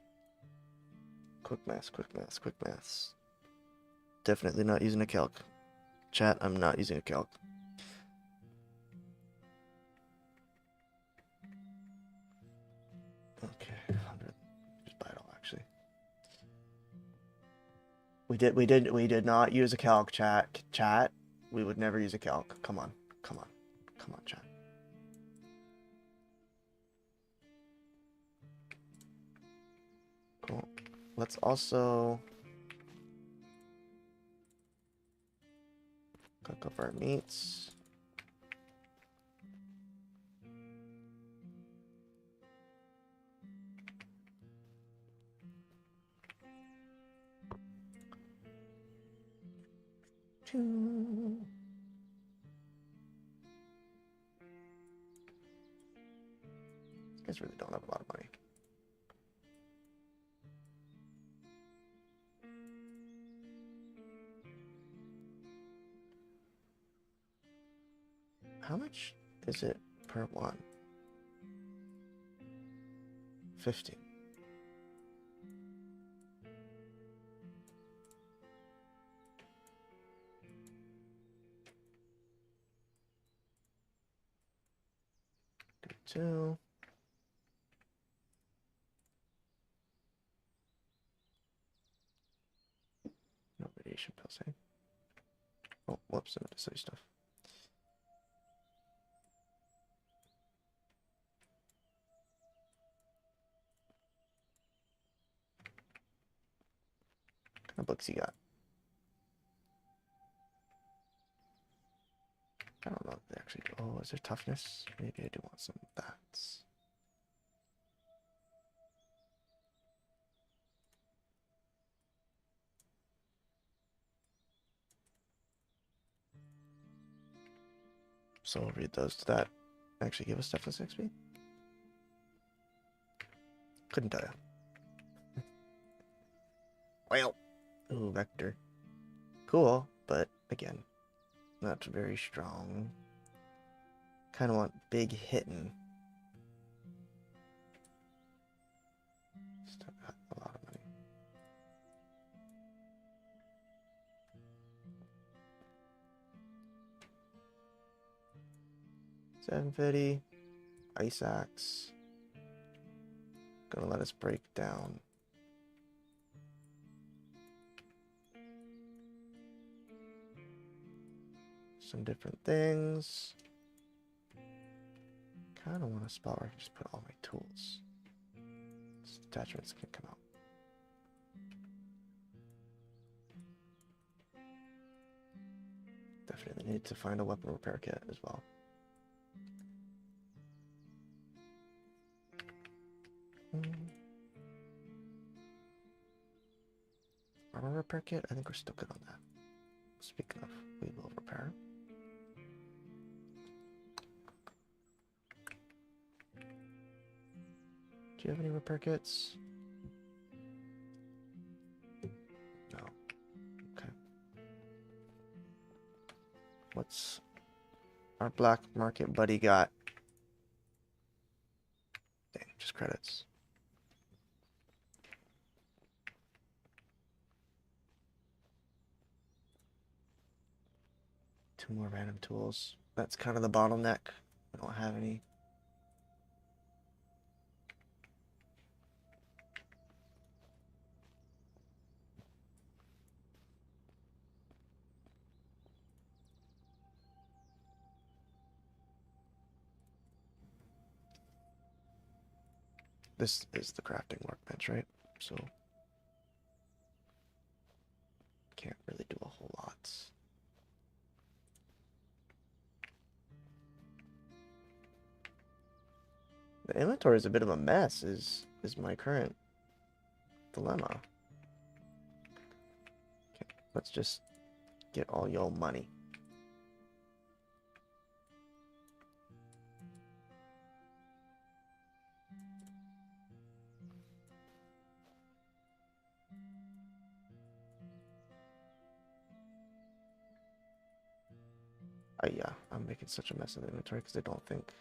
Quick maths, quick maths, quick maths. Definitely not using a calc. Chat, I'm not using a calc. Okay, 100. Just buy it all, actually. We did not use a calc, chat. Chat, we would never use a calc. Come on, come on, come on, chat. Cool. Let's also cook up our meats. You guys really don't have a lot of money. How much is it per one? 50. Two. No radiation pills, eh? Oh, whoops, I meant to say stuff. What kind of books you got? I don't know if they actually do. Oh, is there toughness? Maybe I do want some of that. So I'll read those. Did that actually give us toughness XP? Couldn't tell you. Well, ooh, vector. Cool, but again, not very strong. Kind of want big hitting. Still got a lot of money. $750. Ice axe. Gonna let us break down. Some different things. Kind of want a spot where I can just put all my tools. Attachments can come out. Definitely need to find a weapon repair kit as well. Armor repair kit? I think we're still good on that. Speaking of, we will repair. Do you have any repair kits? No. Okay. What's our black market buddy got? Dang, just credits. Two more random tools. That's kind of the bottleneck. I don't have any. This is the crafting workbench, right? So can't really do a whole lot. The inventory is a bit of a mess, is my current dilemma. Okay, let's just get all your money. Yeah, I'm making such a mess of the inventory because I don't think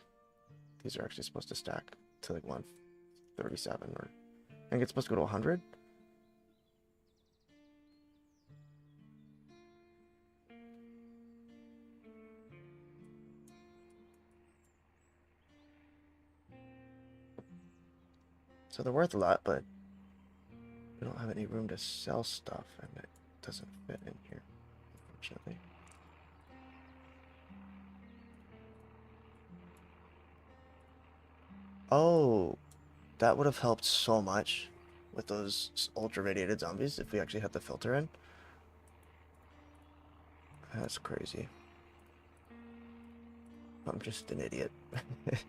these are actually supposed to stack to like 137 or I think it's supposed to go to 100. So they're worth a lot, but we don't have any room to sell stuff and it doesn't fit in here, unfortunately. Oh, that would have helped so much with those ultra radiated zombies if we actually had the filter in. That's crazy. I'm just an idiot. Okay,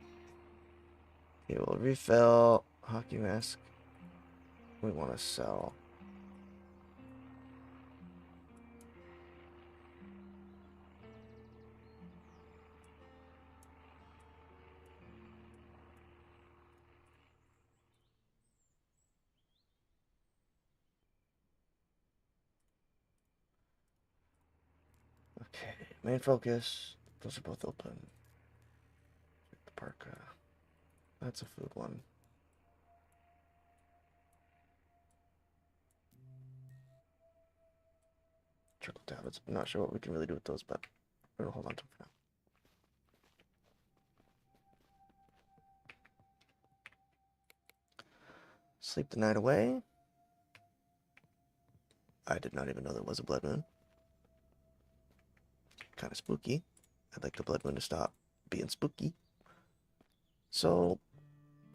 we'll refill. Hockey mask. We want to sell. Okay, main focus. Those are both open. The parka. That's a food one. Trickle tablets. I'm not sure what we can really do with those, but we're gonna hold on to them for now. Sleep the night away. I did not even know there was a blood moon. Kind of spooky. I'd like the blood moon to stop being spooky. So,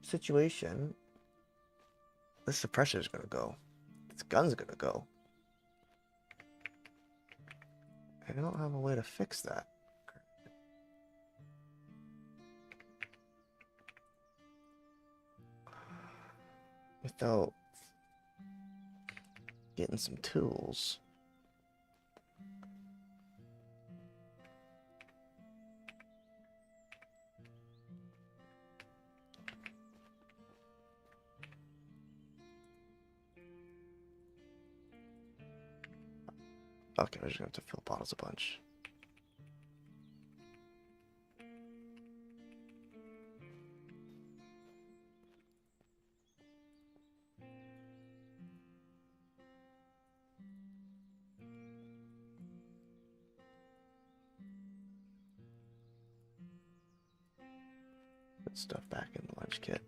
situation. This suppressor's gonna go. This gun's gonna go. I don't have a way to fix that. Without getting some tools. Okay, we're just gonna have to fill bottles a bunch. Put stuff back in the lunch kit.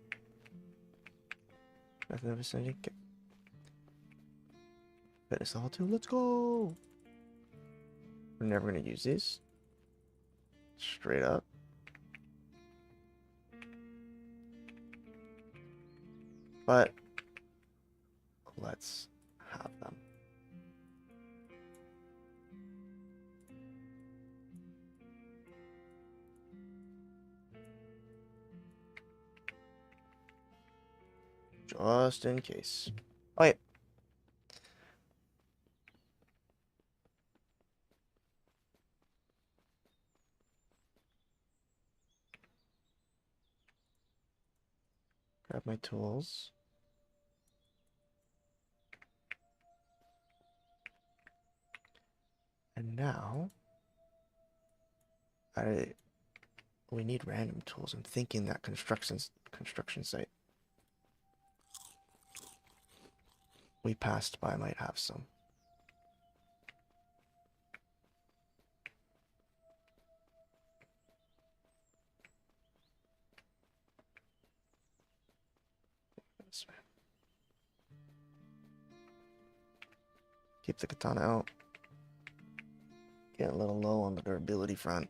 Nothing in the vicinity. Okay. Fitness level 2, let's go! We're never gonna use these. Straight up. But let's have them. Just in case. Oh, yeah. Grab my tools. And now, we need random tools. I'm thinking that construction site we passed by might have some. This way. Keep the katana out. Getting a little low on the durability front.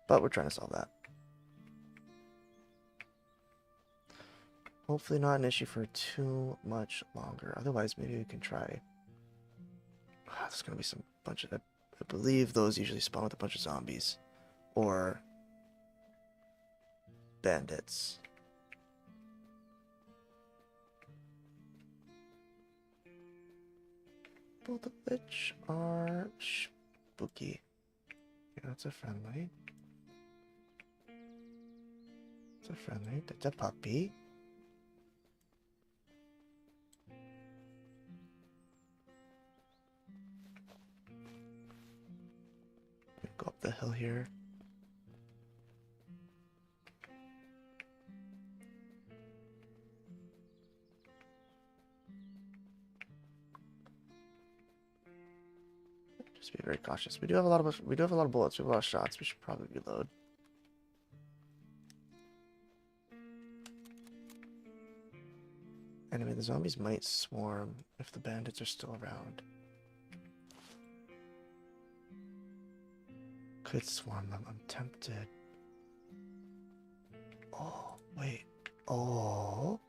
But we're trying to solve that. Hopefully not an issue for too much longer. Otherwise, maybe we can try. There's gonna be some bunch of. I believe those usually spawn with a bunch of zombies, or bandits. Both of which are spooky. Okay, that's a friendly. That's a friendly. That's a puppy. Go up the hill here. Just be very cautious. We do have a lot of bullets. We have a lot of shots. We should probably reload. Anyway, the zombies might swarm if the bandits are still around. Could swarm them. I'm tempted. Oh, wait. Oh.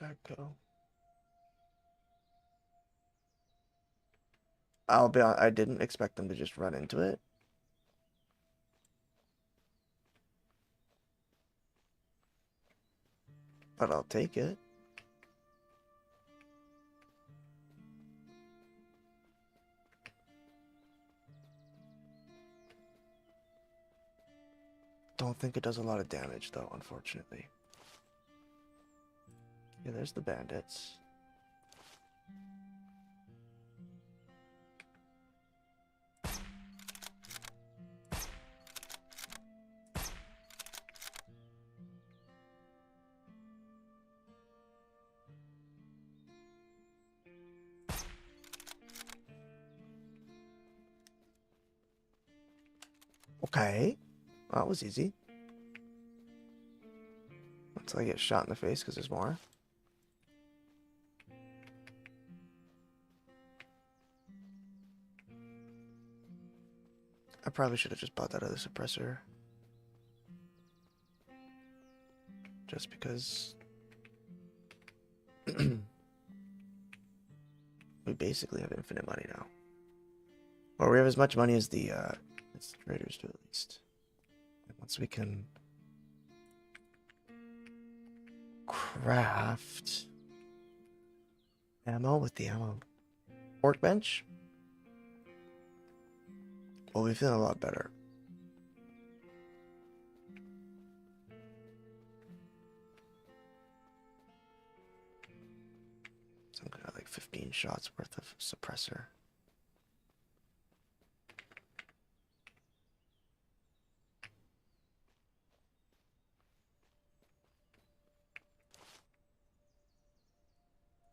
that go? I'll be honest, I didn't expect them to just run into it. But I'll take it. Don't think it does a lot of damage though, unfortunately. Yeah, there's the bandits. Okay, that was easy. Until I get shot in the face because there's more. I probably should have just bought that other suppressor. Just because we basically have infinite money now. Or we have as much money as the traders do at least. And once we can craft ammo with the ammo workbench, well, we feel a lot better. So I'm gonna like 15 shots worth of suppressor.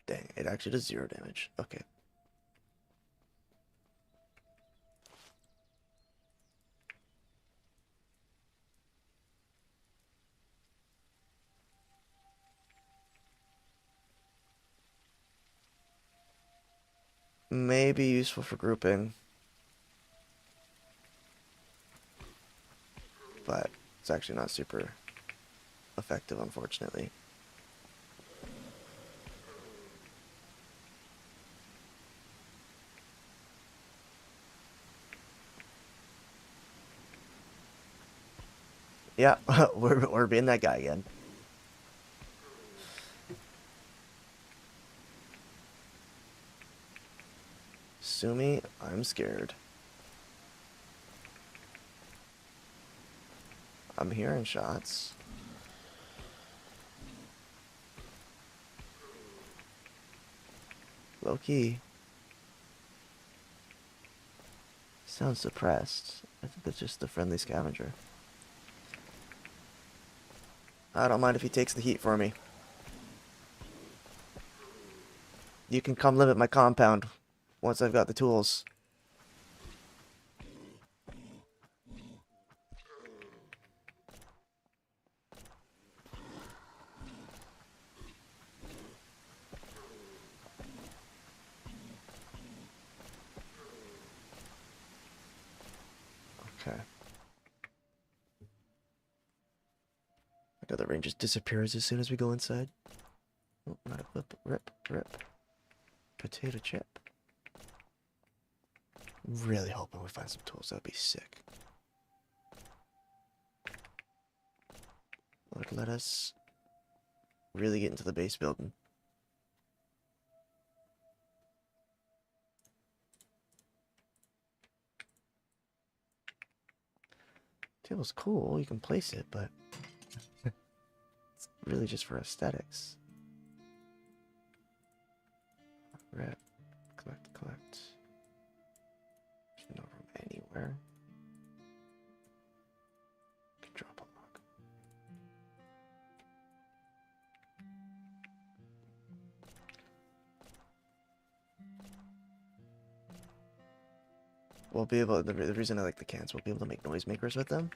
Dang, it actually does 0 damage. Okay. May be useful for grouping, but it's actually not super effective, unfortunately. Yeah, we're being that guy again. Sue me, I'm scared. I'm hearing shots. Low key. Sounds suppressed. I think that's just the friendly scavenger. I don't mind if he takes the heat for me. You can come live at my compound once I've got the tools. Okay. I know the rain just disappears as soon as we go inside. Oh, not a flip. Rip, rip. Potato chip. Really hoping we find some tools. That'd be sick. Lord, let us really get into the base building. Table's cool. You can place it, but it's really just for aesthetics. Rip. Collect, collect. There's no room anywhere. Can drop a log. We'll be able. The reason I like the cans, we'll be able to make noisemakers with them,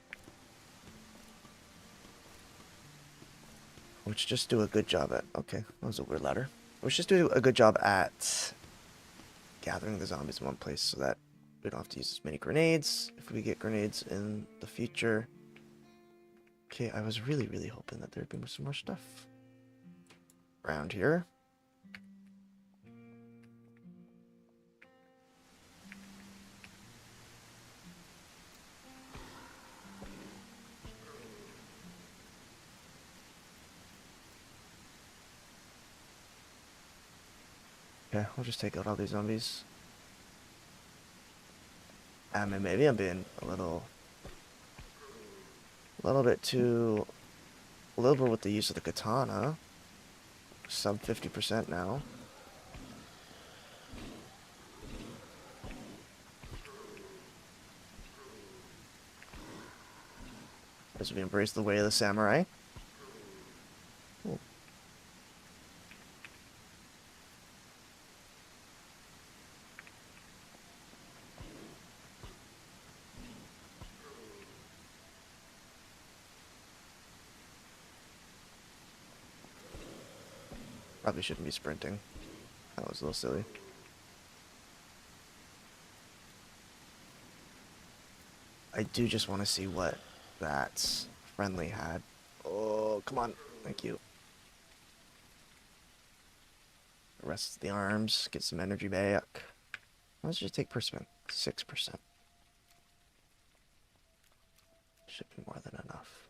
which just do a good job at. Okay, that was a weird ladder. Which just do a good job at gathering the zombies in one place, so that we don't have to use as many grenades if we get grenades in the future. Okay, I was really hoping that there'd be some more stuff. around here. Okay, I'll just take out all these zombies. I mean, maybe I'm being a little bit too liberal with the use of the katana. Sub 50% now. As we embrace the way of the samurai. Cool. Probably shouldn't be sprinting. That was a little silly. I do just want to see what that friendly had. Oh, come on. Thank you. Rest the arms. Get some energy back. Let's just take percent. 6%. Should be more than enough.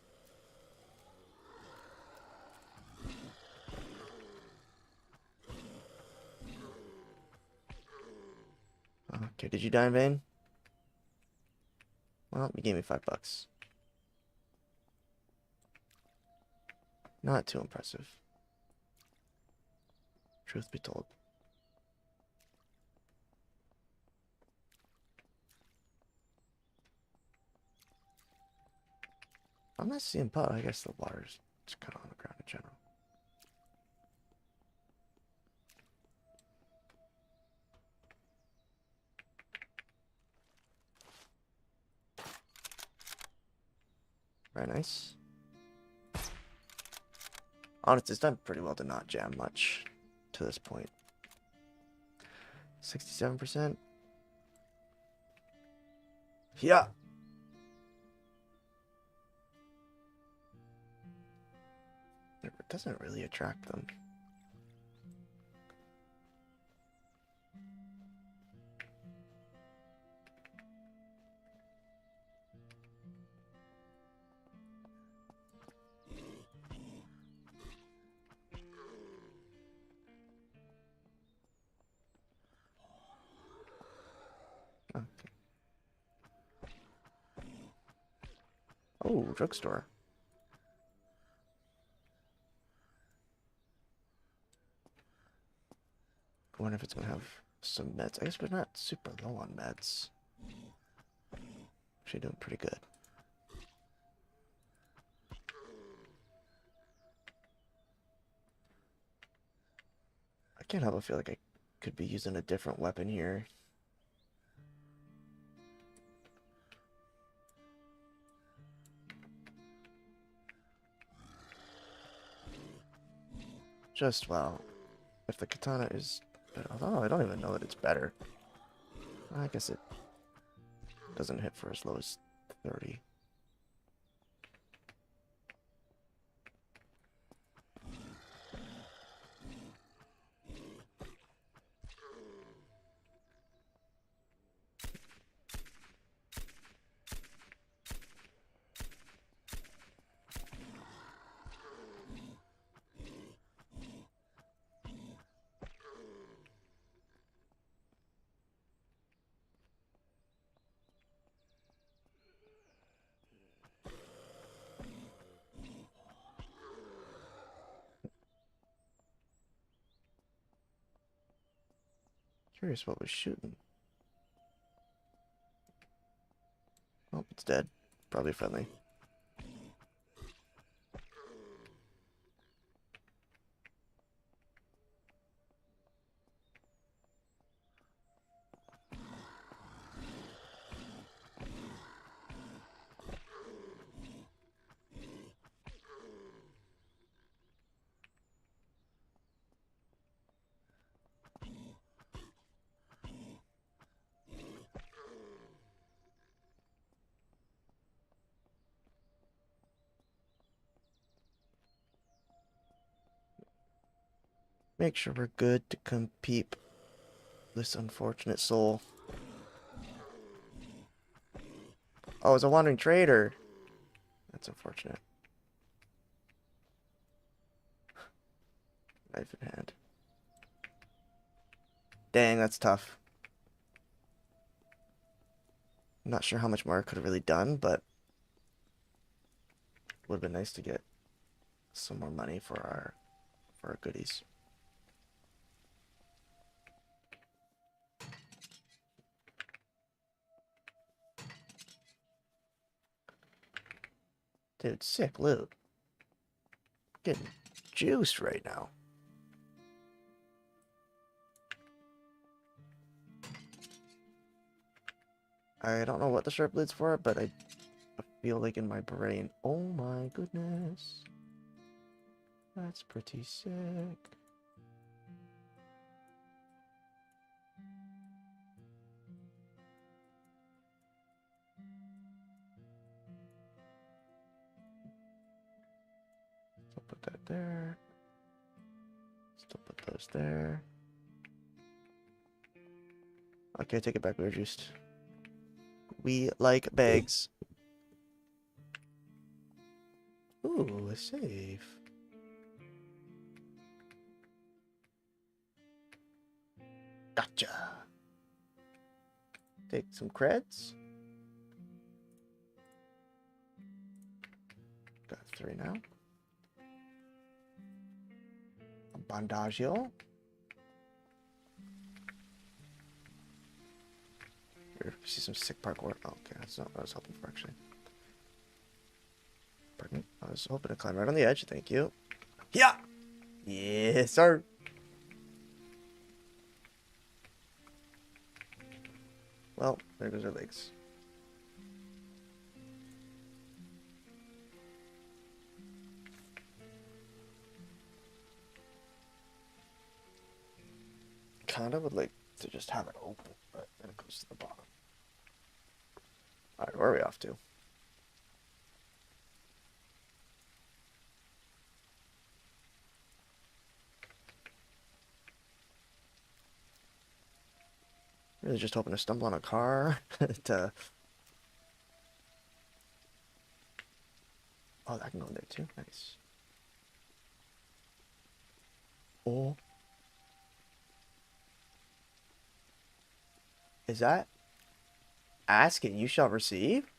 Okay, did you die in vain? Well, you gave me $5. Not too impressive. Truth be told. I'm not seeing pot. I guess the water's just kind of on the ground in general. Very nice. Honestly, it's done pretty well to not jam much to this point. 67%. Yeah. It doesn't really attract them. Okay. Oh, drugstore. I wonder if it's gonna have some meds. I guess we're not super low on meds. Actually doing pretty good. I can't help but feel like I could be using a different weapon here. Just, well, if the katana is... Although I don't even know that it's better. I guess it doesn't hit for as low as 30. Curious what was shooting. Oh, it's dead. Probably friendly. make sure we're good to compete this unfortunate soul. Oh, it's a wandering trader. That's unfortunate. Knife in hand. Dang, that's tough. I'm not sure how much more I could have really done, but would have been nice to get some more money for our goodies. Dude, sick loot. Getting juiced right now. I don't know what the sharp lid's for, but I feel like in my brain, oh my goodness. That's pretty sick. So put that there. Still put those there. Okay, take it back. We were juiced. We like bags. Ooh, a save. Gotcha. Take some creds. Got 3 now. A bandagio. Here, see some sick parkour. Oh, okay, that's not what I was hoping for, actually. Pardon me. I was hoping to climb right on the edge. Thank you. Yeah! Yes, sir. Well, there goes our legs. Kinda would like to just have it open, but then it goes to the bottom. Alright, where are we off to? Really just hoping to stumble on a car to... Oh, I can go in there too. Nice. Oh. Is that... Ask and you shall receive?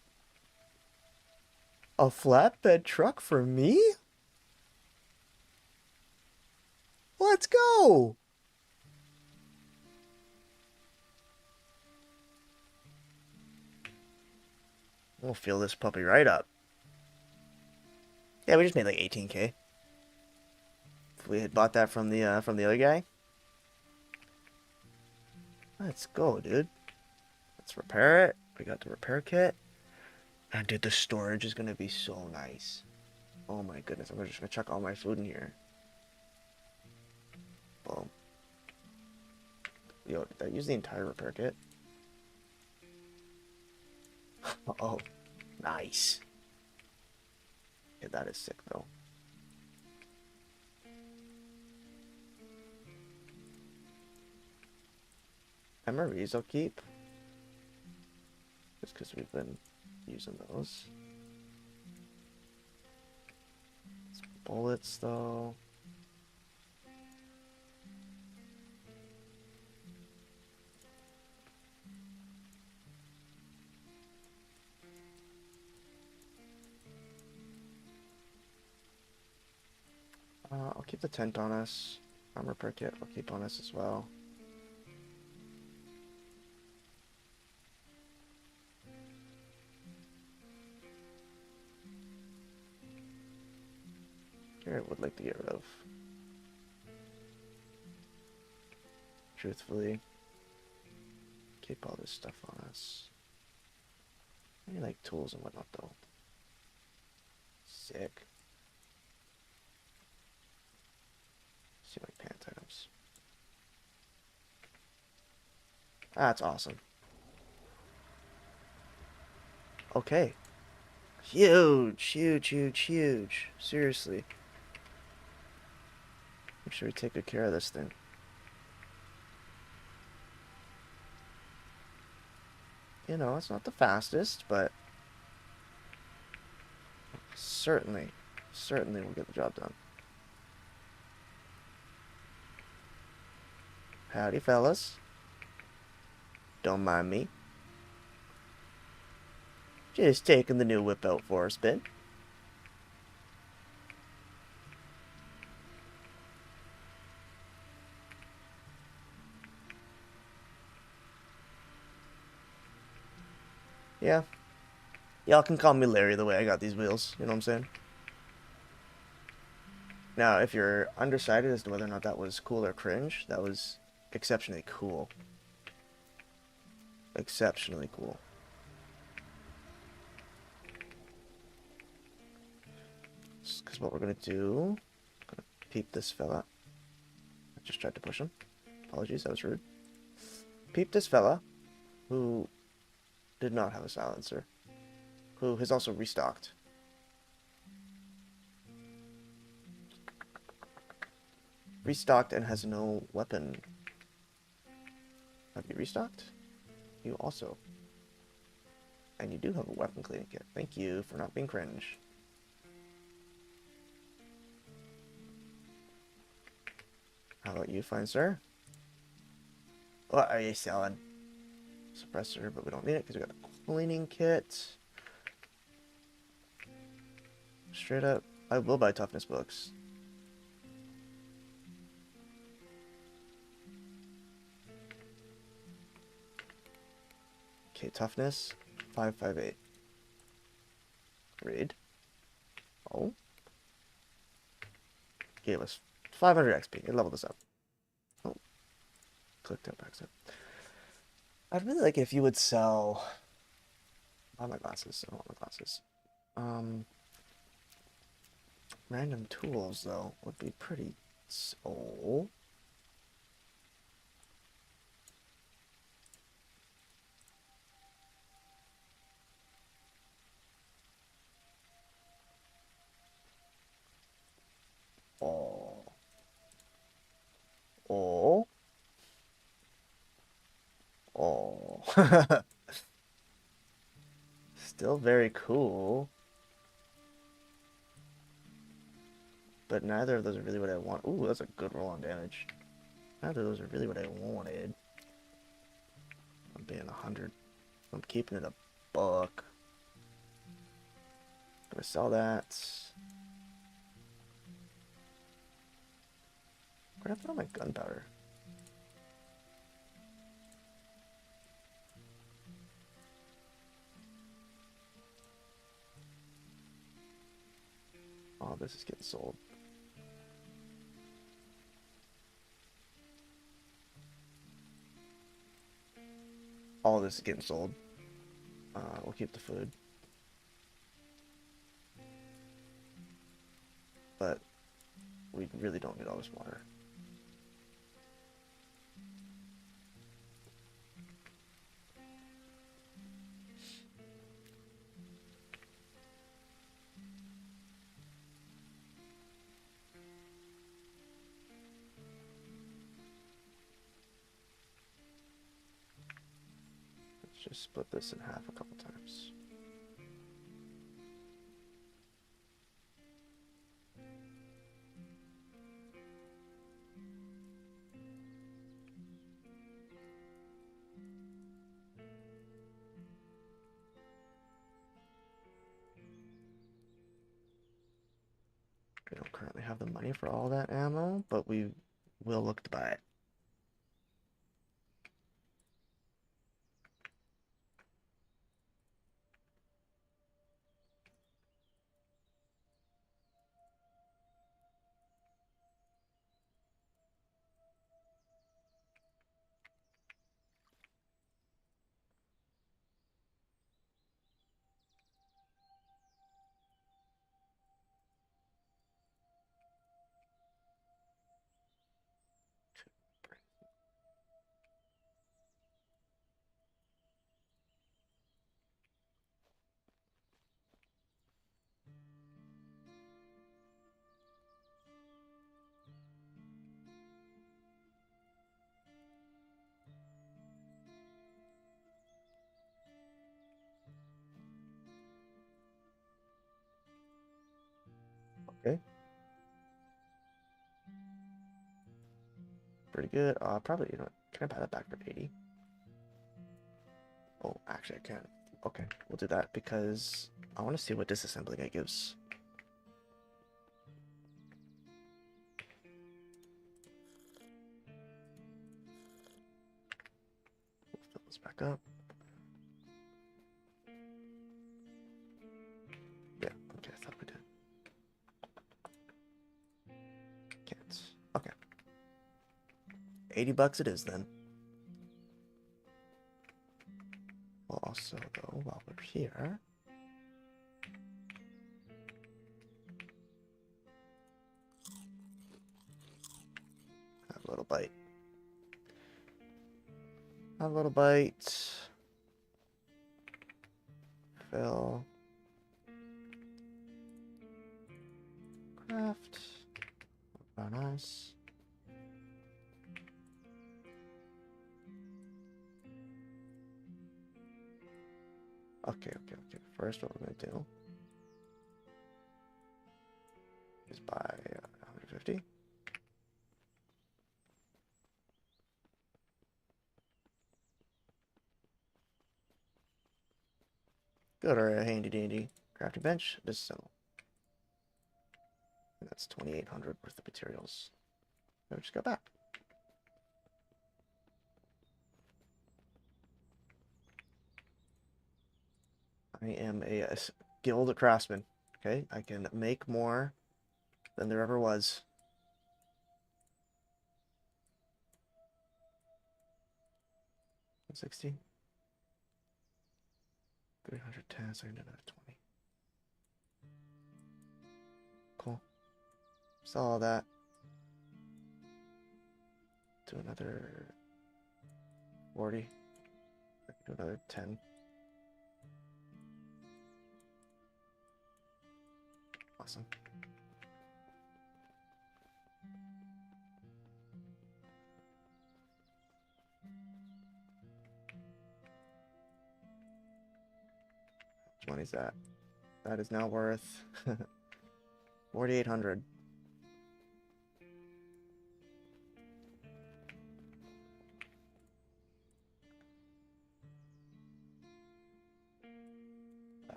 A flatbed truck for me? Let's go! We'll fill this puppy right up. Yeah, we just made like 18K. If we had bought that from the other guy. Let's go, dude. Let's repair it. We got the repair kit. And dude, the storage is gonna be so nice. Oh my goodness, I'm just gonna chuck all my food in here. Boom. Yo, did I use the entire repair kit? Oh, nice. Yeah, that is sick though. MREs I'll keep. Just because we've been using those. Some bullets though. I'll keep the tent on us. Armor per kit I'll keep on us as well. Garrett would like to get rid of. Truthfully. Keep all this stuff on us. Maybe like tools and whatnot though. Sick. See like pants items. That's awesome. Okay. Huge, huge, huge, huge. Seriously. Make sure we take good care of this thing. You know, it's not the fastest, but certainly we'll get the job done. Howdy, fellas. Don't mind me. Just taking the new whip out for a spin. Yeah. Y'all can call me Larry the way I got these wheels. You know what I'm saying? Now, if you're undecided as to whether or not that was cool or cringe, that was exceptionally cool. Exceptionally cool. Because what we're going to do... Gonna peep this fella. I just tried to push him. Apologies, that was rude. Peep this fella, who did not have a silencer, who has also restocked. Restocked and has no weapon. Have you restocked? You also. And you do have a weapon cleaning kit. Thank you for not being cringe. How about you, fine sir? What are you selling? Suppressor, but we don't need it because we got a cleaning kit. Straight up, I will buy toughness books. Okay, toughness, 558. Read. Oh. Gave us 500 XP. It leveled us up. Oh. Clicked up, back up. I'd really like if you would sell... Buy my glasses. I don't want my glasses. Random tools, though, would be pretty... Oh. Oh. Oh. Oh. Still very cool. But neither of those are really what I want. Ooh, that's a good roll on damage. Neither of those are really what I wanted. I'm being 100. I'm keeping it a buck. Gonna sell that. Where'd I put all my gunpowder? Oh, this is getting sold. All this is getting sold. We'll keep the food. But we really don't need all this water. Let's just split this in half a couple times. We don't currently have the money for all that ammo, but we will look to buy it. Okay. Pretty good. Probably, you know, can I buy that back for 80? Oh, actually, I can. Okay, we'll do that because I want to see what disassembling it gives. We'll fill this back up. Yeah, okay, I thought we did. Can't. Okay. 80 bucks it is then. Well, also, though, while we're here, have a little bite. Have a little bite. Fill. Craft. Very nice. Okay. First, what we're gonna do is buy 150. Good, or a handy dandy crafting bench. Disassemble. And that's 2,800 worth of materials. I just got back. I am a skilled craftsman. Okay, I can make more than there ever was. 160. 310, so I can do another 20. Cool. Sell all that. Do another 40. Do another 10. Awesome. How much money is that? That is now worth 4,800.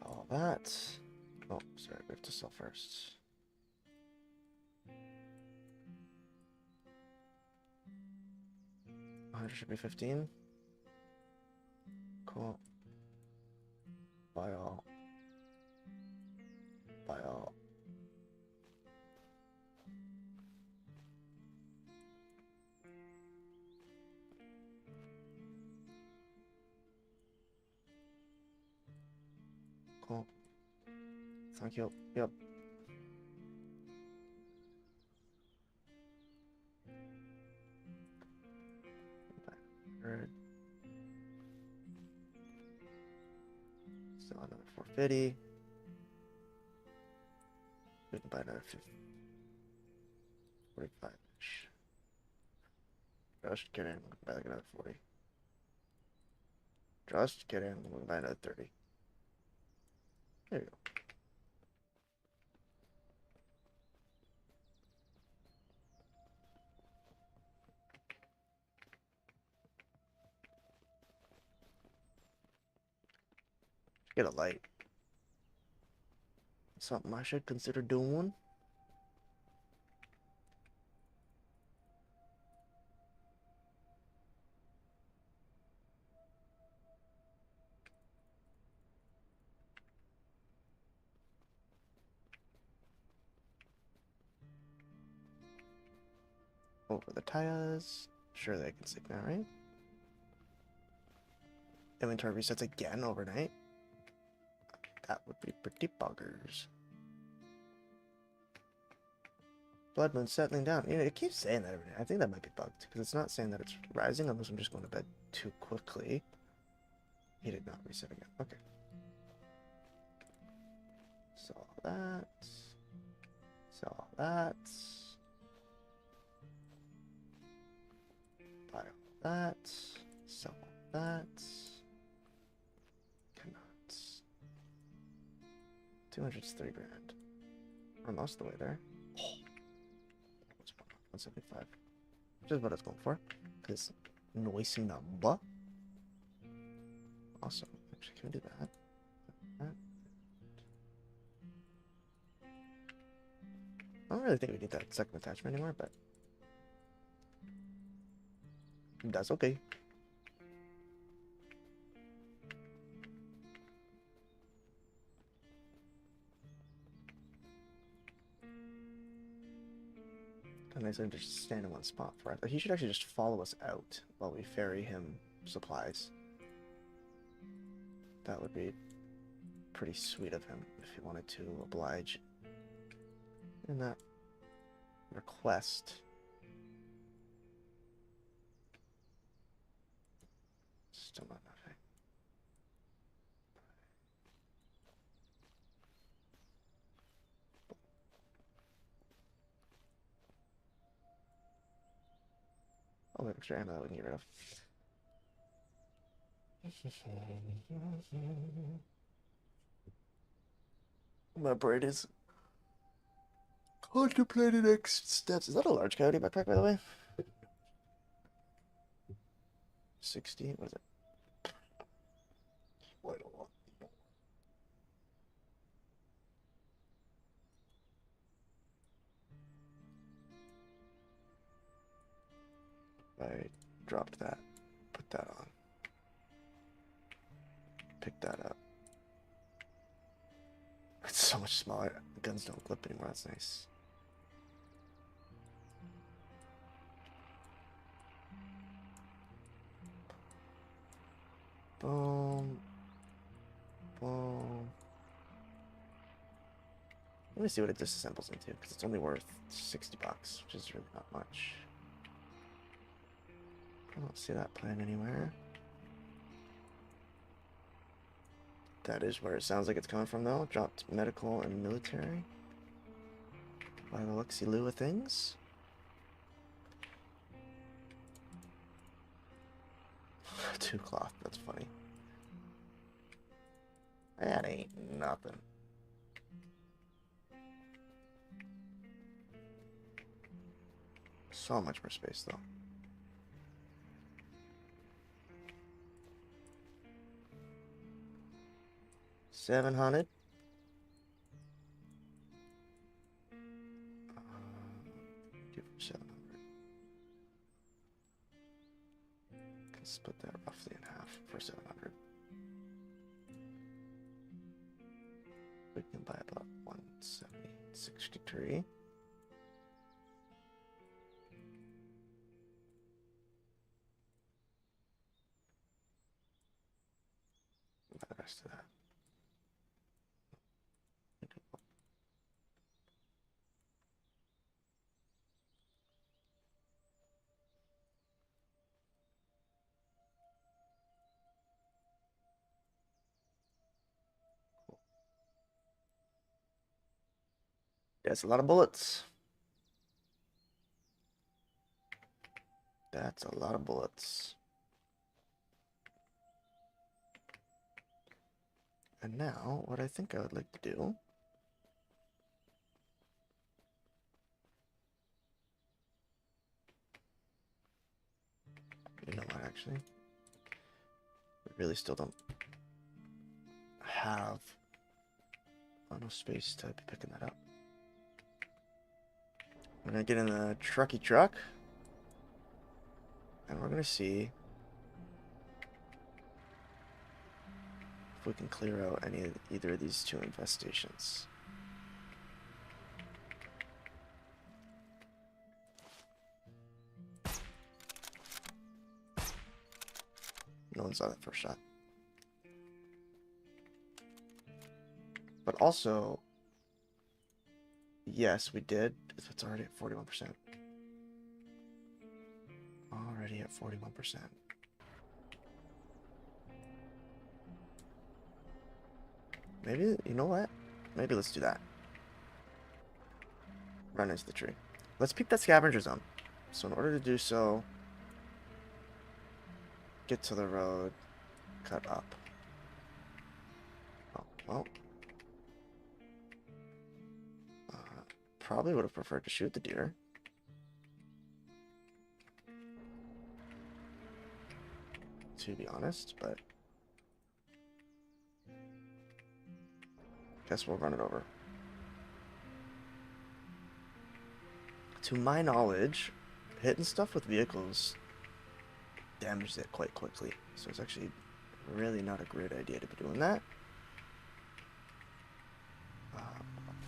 All that. Oh, sorry, we have to sell first. 100 should be 15. Cool. Buy all. Buy all. Cool. Thank you. Yep. So another 450. We can buy another 45-ish. Just kidding. We can buy like another 40. Just kidding. We can buy another 30. There you go. Get a light. Something I should consider doing. Over the tires. Sure, they can sleep now, right? Inventory resets again overnight. That would be pretty buggers. Blood moon settling down. You know, it keeps saying that every night. I think that might be bugged because it's not saying that it's rising unless I'm just going to bed too quickly. He did not reset again. Okay. Sell that. Sell that. Buy all that. Sell all that. Cannot. 200's 3 grand. We're most of the way there. Oh, that was 175. Which is what I was going for. Because noisy number. Awesome. Actually, can we do that? That. I don't really think we need that second attachment anymore, but that's okay. And nice to just stand in one spot for it. He should actually just follow us out while we ferry him supplies. That would be pretty sweet of him if he wanted to oblige in that request. Still not nothing. Oh, we have extra ammo that we can get rid of. My brain is contemplating next steps. Is that a large coyote backpack, by the way? 60? What is it? Quite a lot. I dropped that. Put that on. Pick that up. It's so much smaller. The guns don't clip anymore. That's nice. Boom. Boom. Let me see what it disassembles into, because it's only worth 60 bucks, which is really not much. I don't see that plan anywhere. That is where it sounds like it's coming from, though. Dropped medical and military. By the looksy-loo of things. Two cloth, that's funny. That ain't nothing. So much more space, though. $700. Do for 700. Can split that roughly in half for 700. We can buy about 170, 63. Buy the rest of that. That's a lot of bullets. That's a lot of bullets. And now, what I think I would like to do you know what, actually? We really still don't have enough space to be picking that up. We're gonna get in the trucky truck, and we're gonna see if we can clear out either of these two infestations. No one saw that first shot. But also, yes, we did. It's already at 41%. Already at 41%. Maybe, you know what? Maybe let's do that. Run into the tree. Let's peek that scavenger zone. So in order to do so, get to the road, cut up. Oh, well. probably would have preferred to shoot the deer. To be honest, but guess we'll run it over. To my knowledge, hitting stuff with vehicles damages it quite quickly, so it's actually really not a great idea to be doing that.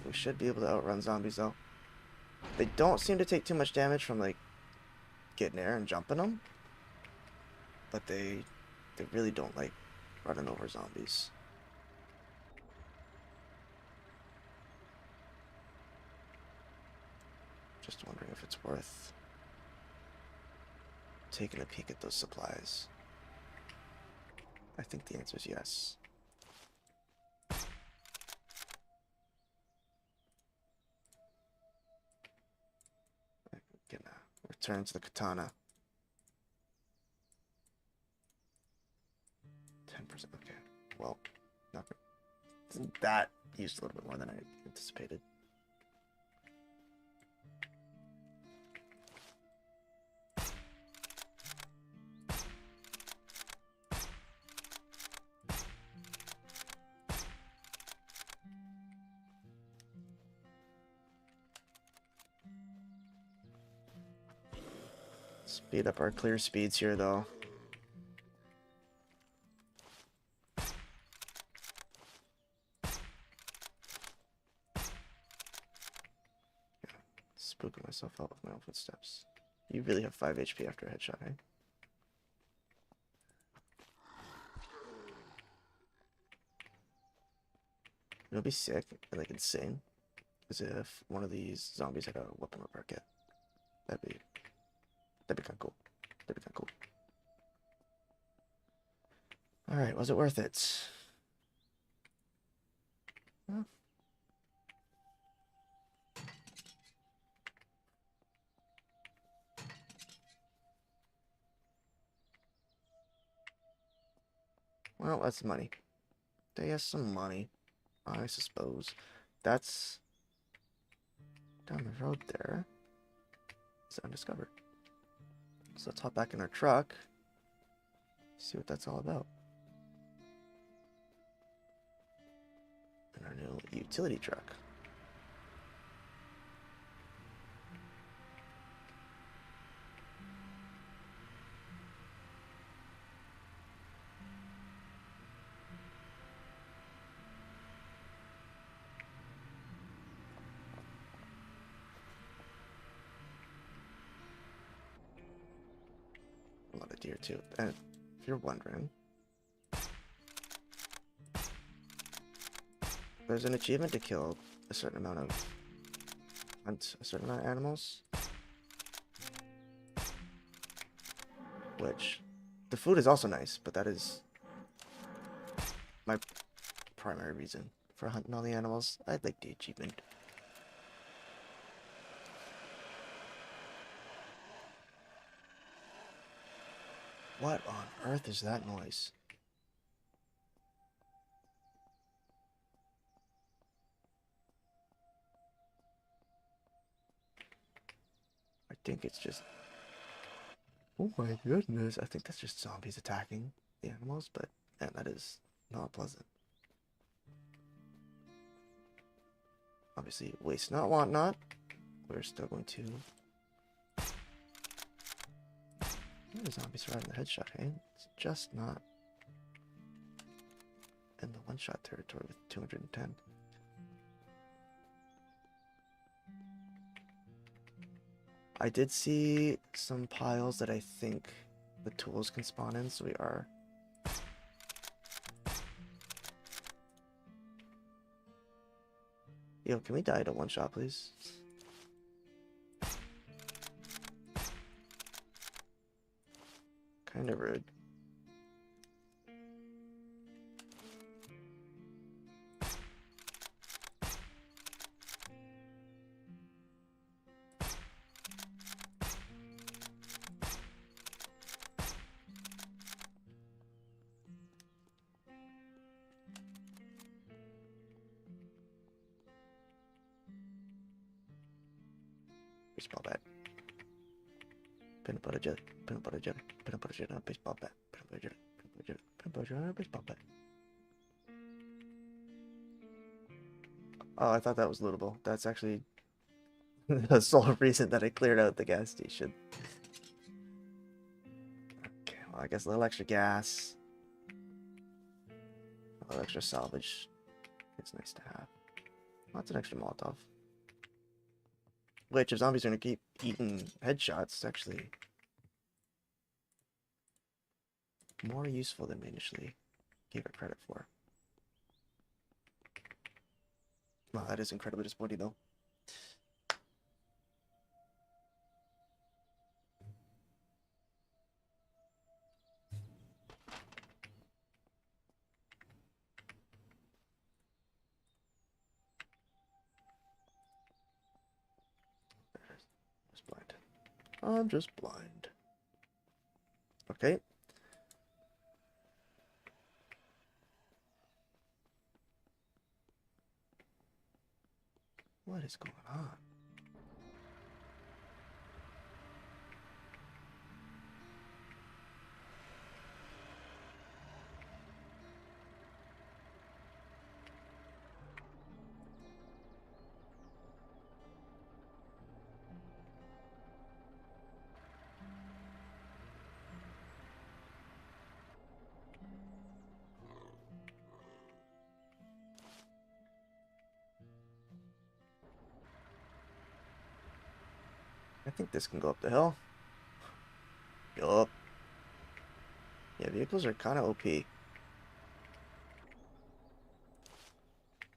We should be able to outrun zombies though. They don't seem to take too much damage from like getting there and jumping them, but they really don't like running over zombies. Just wondering if it's worth taking a peek at those supplies. I think the answer is yes. I'm gonna return to the katana. 10%, okay. Well, not good. That used a little bit more than I anticipated. Speed up our clear speeds here, though. Yeah, spooking myself out with my own footsteps. You really have 5 HP after a headshot, eh? It would be sick and like insane as if one of these zombies had a weapon repair kit. That'd be kind of cool. That'd be kind of cool. All right, was it worth it? Well, that's money. They have some money, I suppose. That's down the road there. It's undiscovered. So let's hop back in our truck. See what that's all about. In our new utility truck. A lot of deer too. And if you're wondering, there's an achievement to kill a certain amount of animals. Which the food is also nice, but that is my primary reason for hunting all the animals. I'd like the achievement. What on earth is that noise? I think it's just... Oh my goodness, I think that's just zombies attacking the animals, but man, that is not pleasant. Obviously, waste not, want not. We're still going to... The zombies surviving the headshot, hey? It's just not in the one-shot territory with 210. I did see some piles that I think the tools can spawn in, so we are... Yo, can we die to one-shot, please? Kinda rude. baseball bat. Peanut butter jelly, peanut butter jelly, peanut butter jelly on a baseball bat, peanut butter jelly, peanut butter jelly, peanut butter jelly on a baseball bat. Oh, I thought that was lootable. That's actually the sole reason that I cleared out the gas station. Okay, well, I guess a little extra gas. A little extra salvage. It's nice to have. Lots of extra Molotov. Which, if zombies are going to keep eating headshots, it's actually more useful than we initially gave it credit for. Wow, that is incredibly disappointing, though. Just blind. I'm just blind. Okay. What is going on? I think this can go up the hill. Yup. Yeah, vehicles are kind of OP.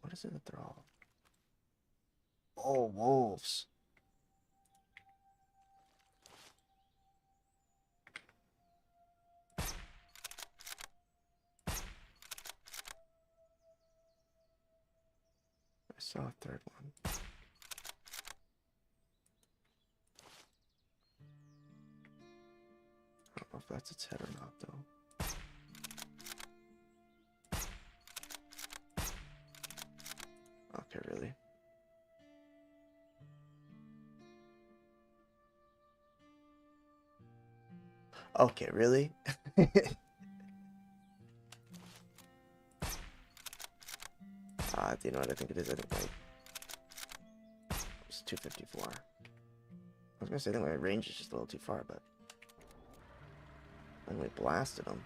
What is it that they're all... Oh, wolves. I saw a third one. I don't know if that's its head or not, though. Okay, really? Okay, really? Do you know what I think it is? I think it's 254. I was gonna say I think my range is just a little too far, but then we blasted them.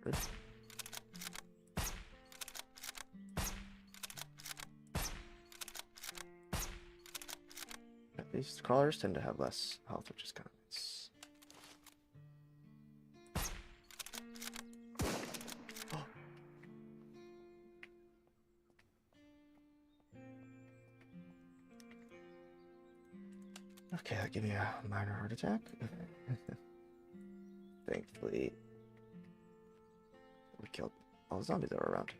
Good. These crawlers tend to have less health, which is kind of nice. Okay, that gave me a minor heart attack. Thankfully, we killed all the zombies that were around.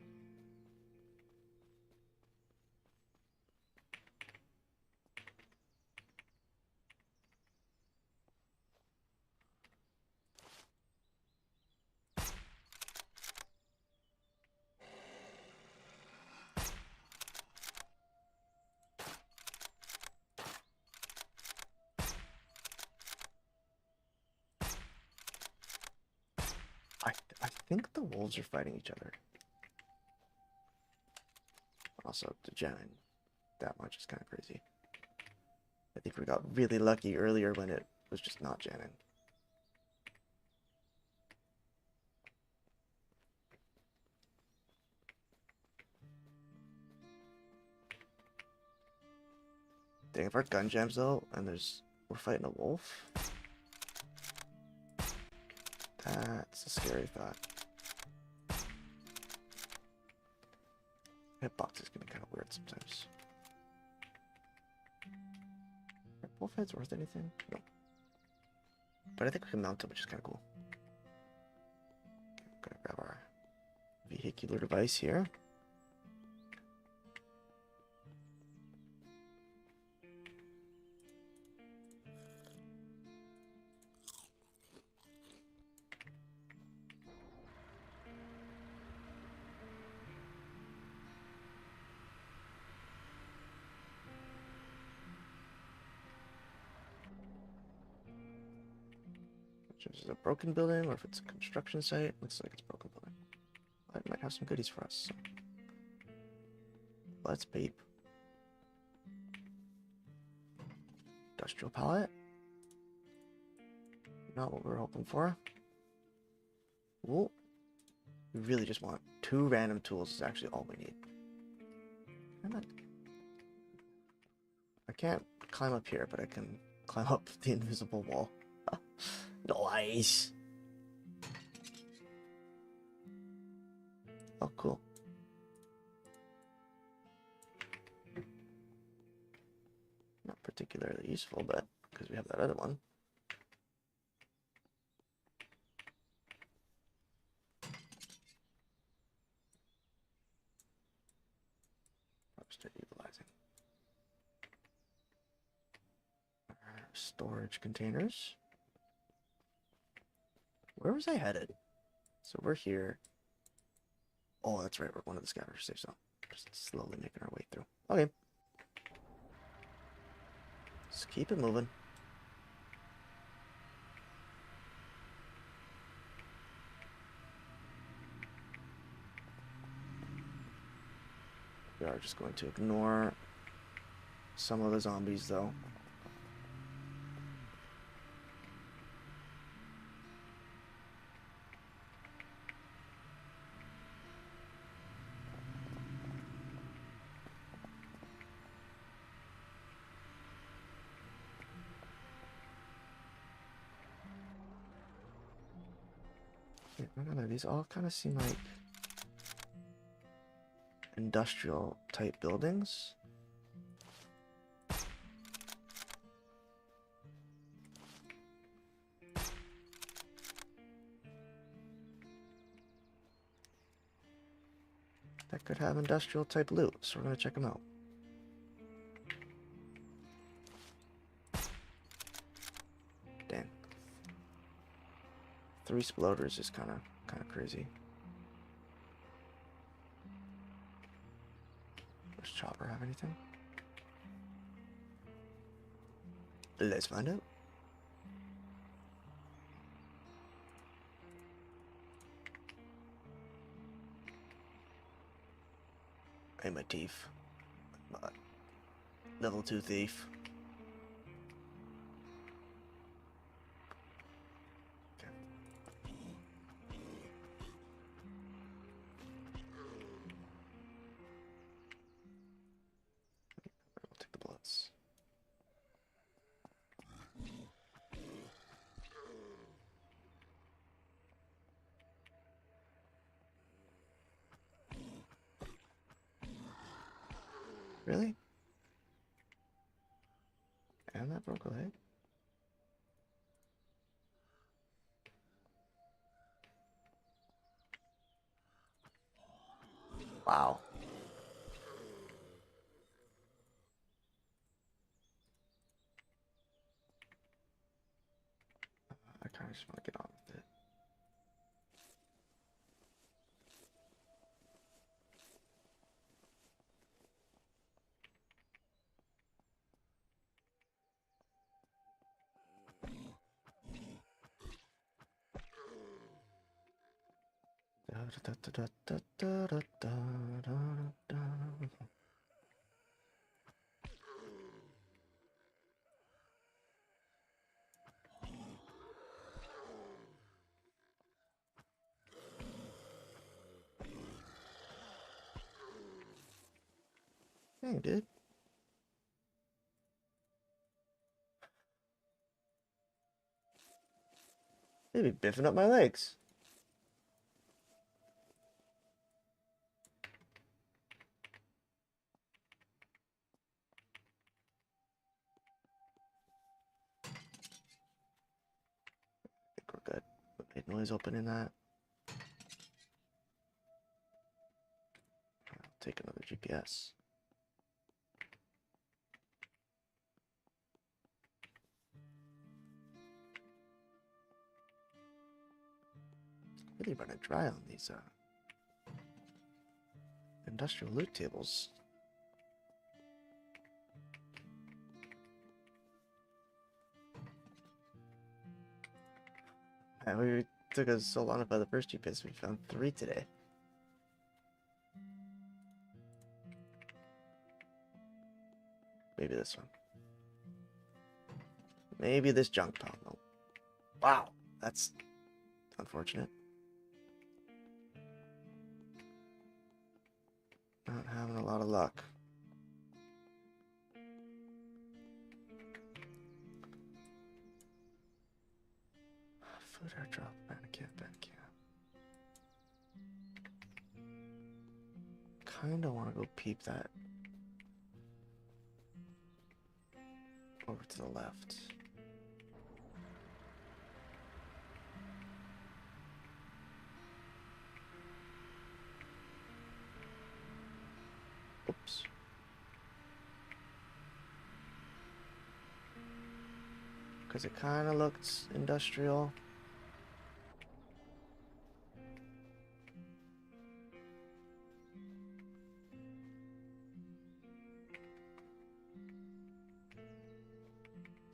I think the wolves are fighting each other. Also, to gen that much is kind of crazy. I think we got really lucky earlier when it was just not jamming. Dang, if our gun jams though, and we're fighting a wolf, that's a scary thought. Hitbox is gonna be kind of weird sometimes. Are wolf heads worth anything? No. But I think we can mount them, which is kind of cool. vehicular device here. If this is a broken building or if it's a construction site. Looks like it's a broken building. But it might have some goodies for us. So. Let's peep. Industrial pallet. Not what we were hoping for. Ooh. We really just want 2 random tools is actually all we need. I can't climb up here, but I can climb up the invisible wall. Nice! Oh, cool. Not particularly useful, but because we have that other one. I'll start utilizing. Our storage containers. Where was I headed? So we're here. Oh, that's right. We're going to the scavenger safe zone. Just slowly making our way through. Okay. Just keep it moving. We are just going to ignore some of the zombies, though. Wait, these all kind of seem like industrial type buildings. That could have industrial type loot, so we're gonna check them out. Dang. 3 exploders is kind of crazy. Does Chopper have anything? Let's find out. I'm a thief. Level 2 thief. Okay. We'll take the bullets. Really? And that broke a leg? Wow. I kind of just want to get on with it. Hey, dude. They be biffing up my legs. I think we're good. Made noise opening that. DPS. Really running dry on these industrial loot tables. Man, we took us so long to find the first GPS. We found 3 today. Maybe this one. Maybe this junk pile. No. Wow, that's unfortunate. Not having a lot of luck. Food airdrop, Bandicam. Kinda wanna go peep that. Over to the left. Oops. Because it kind of looks industrial.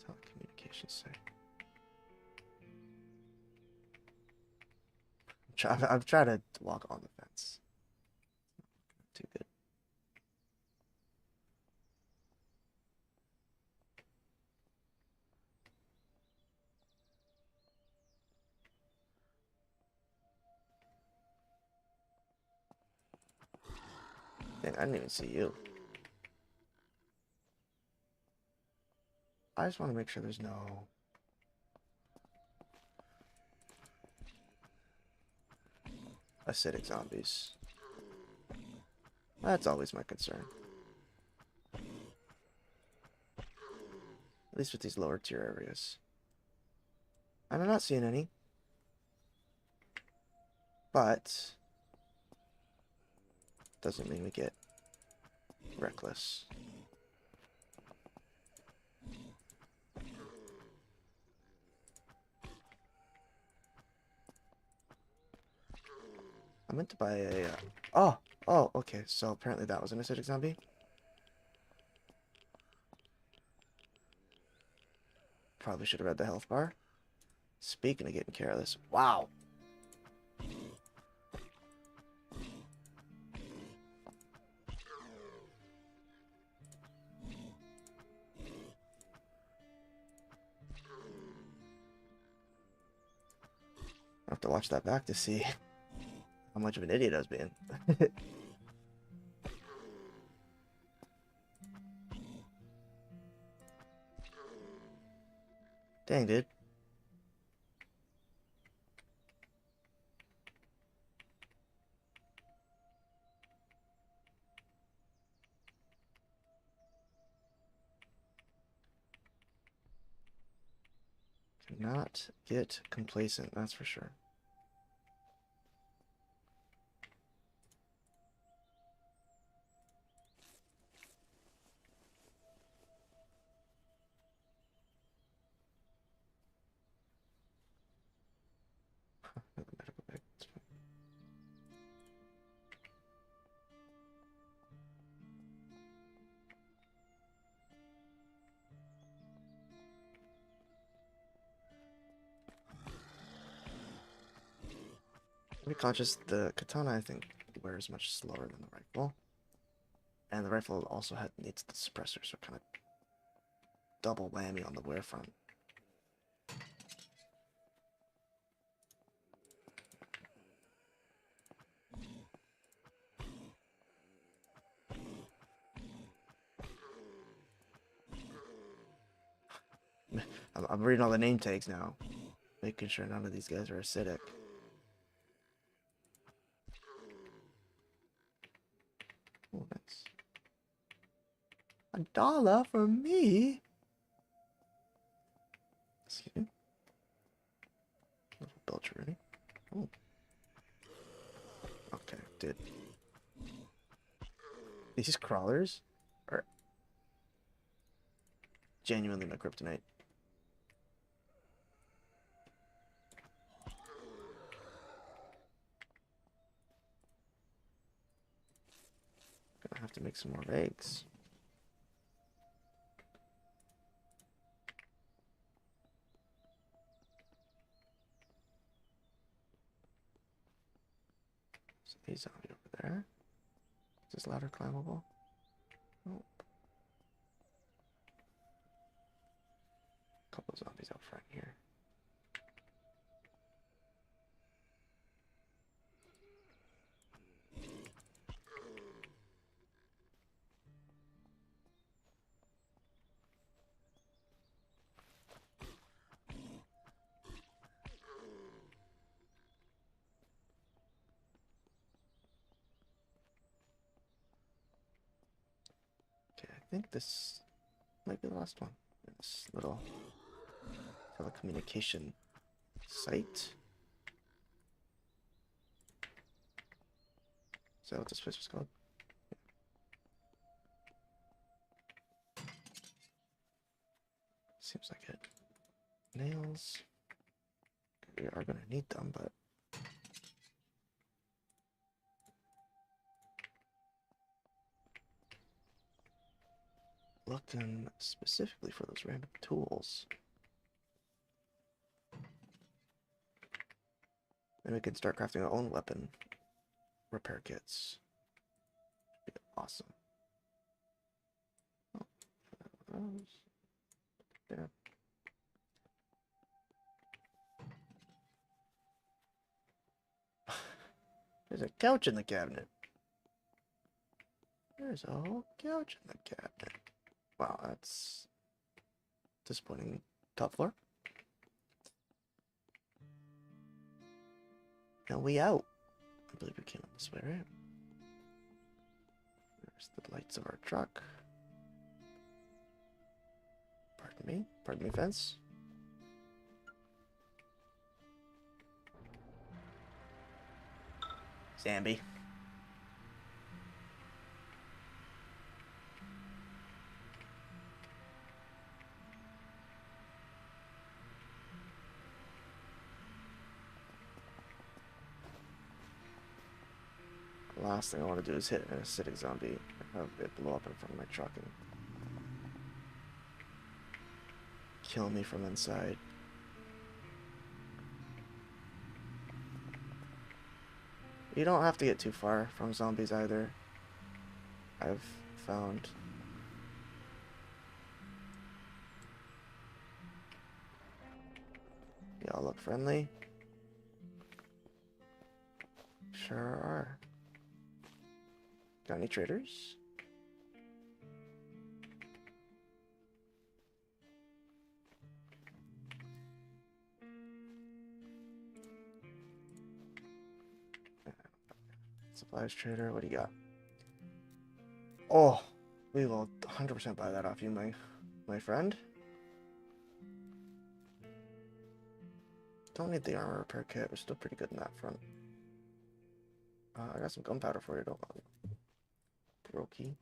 Telecommunications site. I'm trying to walk on the fence. Too good. Dang, I didn't even see you. I just want to make sure there's no... acidic zombies. That's always my concern. At least with these lower tier areas. And I'm not seeing any. But... doesn't mean we get reckless. I meant to buy a... oh, okay. So apparently that was an acidic zombie. Probably should have read the health bar. Speaking of getting careless. Wow. I have to watch that back to see how much of an idiot I was being. Dang, dude. Cannot get complacent, that's for sure. Another medical bag. That's fine. Be conscious, the katana I think wears much slower than the rifle. And the rifle also needs the suppressor, so kind of double whammy on the wear front. I'm reading all the name tags now, making sure none of these guys are acidic. Oh, nice. $1 for me? Excuse me. Little belcher ready. Oh. Okay, dude. These crawlers are genuinely my kryptonite. Gonna have to make some more eggs. So a zombie over there. Is this ladder climbable? Nope. A couple of zombies out front here. Okay, I think this might be the last one. This little telecommunication site. Is that what this place was called? Seems like it. Nails. We are gonna need them, but looking specifically for those random tools. Then we can start crafting our own weapon repair kits. Be awesome. Oh, there. There's a couch in the cabinet. There's a whole couch in the cabinet. Wow, that's disappointing. Top floor. And we out. I believe we came this way, right? There's the lights of our truck. Pardon me. Pardon me, fence. Zambi. The last thing I want to do is hit an acidic zombie and have it blow up in front of my truck and kill me from inside. You don't have to get too far from zombies either. I've found. Y'all look friendly. Sure are. Got any traders? Supplies trader, what do you got? Oh, we will 100% buy that off you, my friend. Don't need the armor repair kit. We're still pretty good in that front. I got some gunpowder for you, don't worry. Brokey.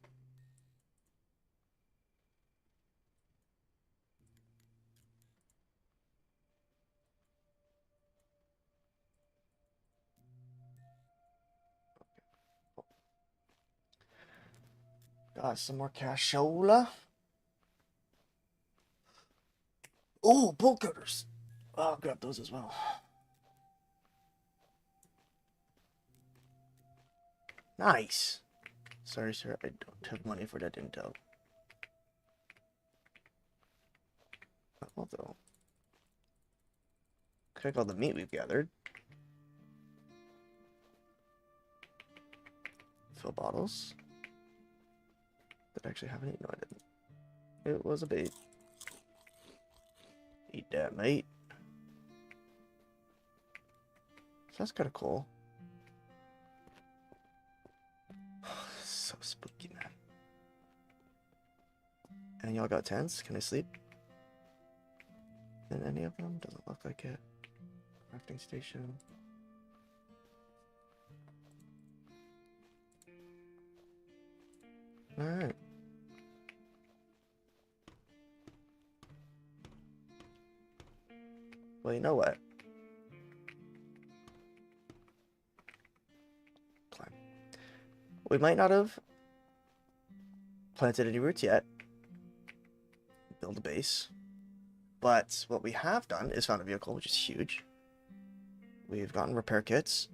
Got some more cashola. Oh, bolt cutters. I'll grab those as well. Nice. Sorry, sir. I don't have money for that intel. Although, check all the meat we've gathered. Fill bottles. Did I actually have any? No, I didn't. It was a bait. Eat that, mate. So that's kind of cool. So spooky, man. And y'all got tents? Can I sleep in any of them? Doesn't look like it. Crafting station. Alright. Well, you know what? Climb. We might not have planted any roots yet. Build a base. But what we have done is found a vehicle, which is huge. We've gotten repair kits.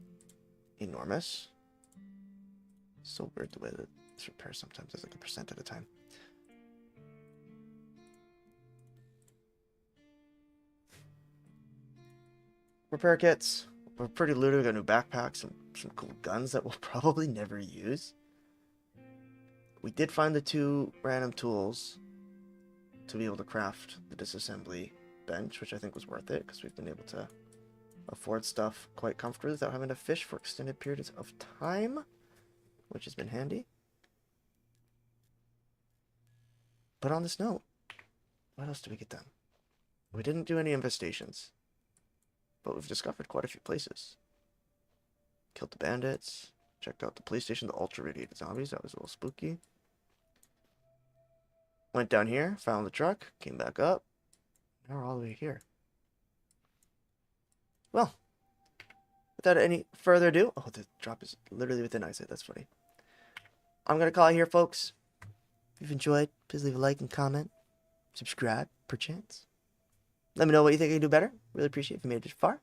Enormous. So weird the way that this repair sometimes is like 1% at a time. Repair kits. We're pretty looted. We got new backpacks, some cool guns that we'll probably never use. We did find the 2 random tools to be able to craft the disassembly bench, which I think was worth it because we've been able to afford stuff quite comfortably without having to fish for extended periods of time, which has been handy. But on this note, what else did we get done? We didn't do any infestations, but we've discovered quite a few places. Killed the bandits, checked out the police station, the ultra radiated zombies. That was a little spooky. Went down here, found the truck, came back up. Now we're all the way here. Well, without any further ado, oh, the drop is literally within eyesight. That's funny. I'm going to call it here, folks. If you've enjoyed, please leave a like and comment. Subscribe, perchance. Let me know what you think I can do better. Really appreciate it if you made it this far.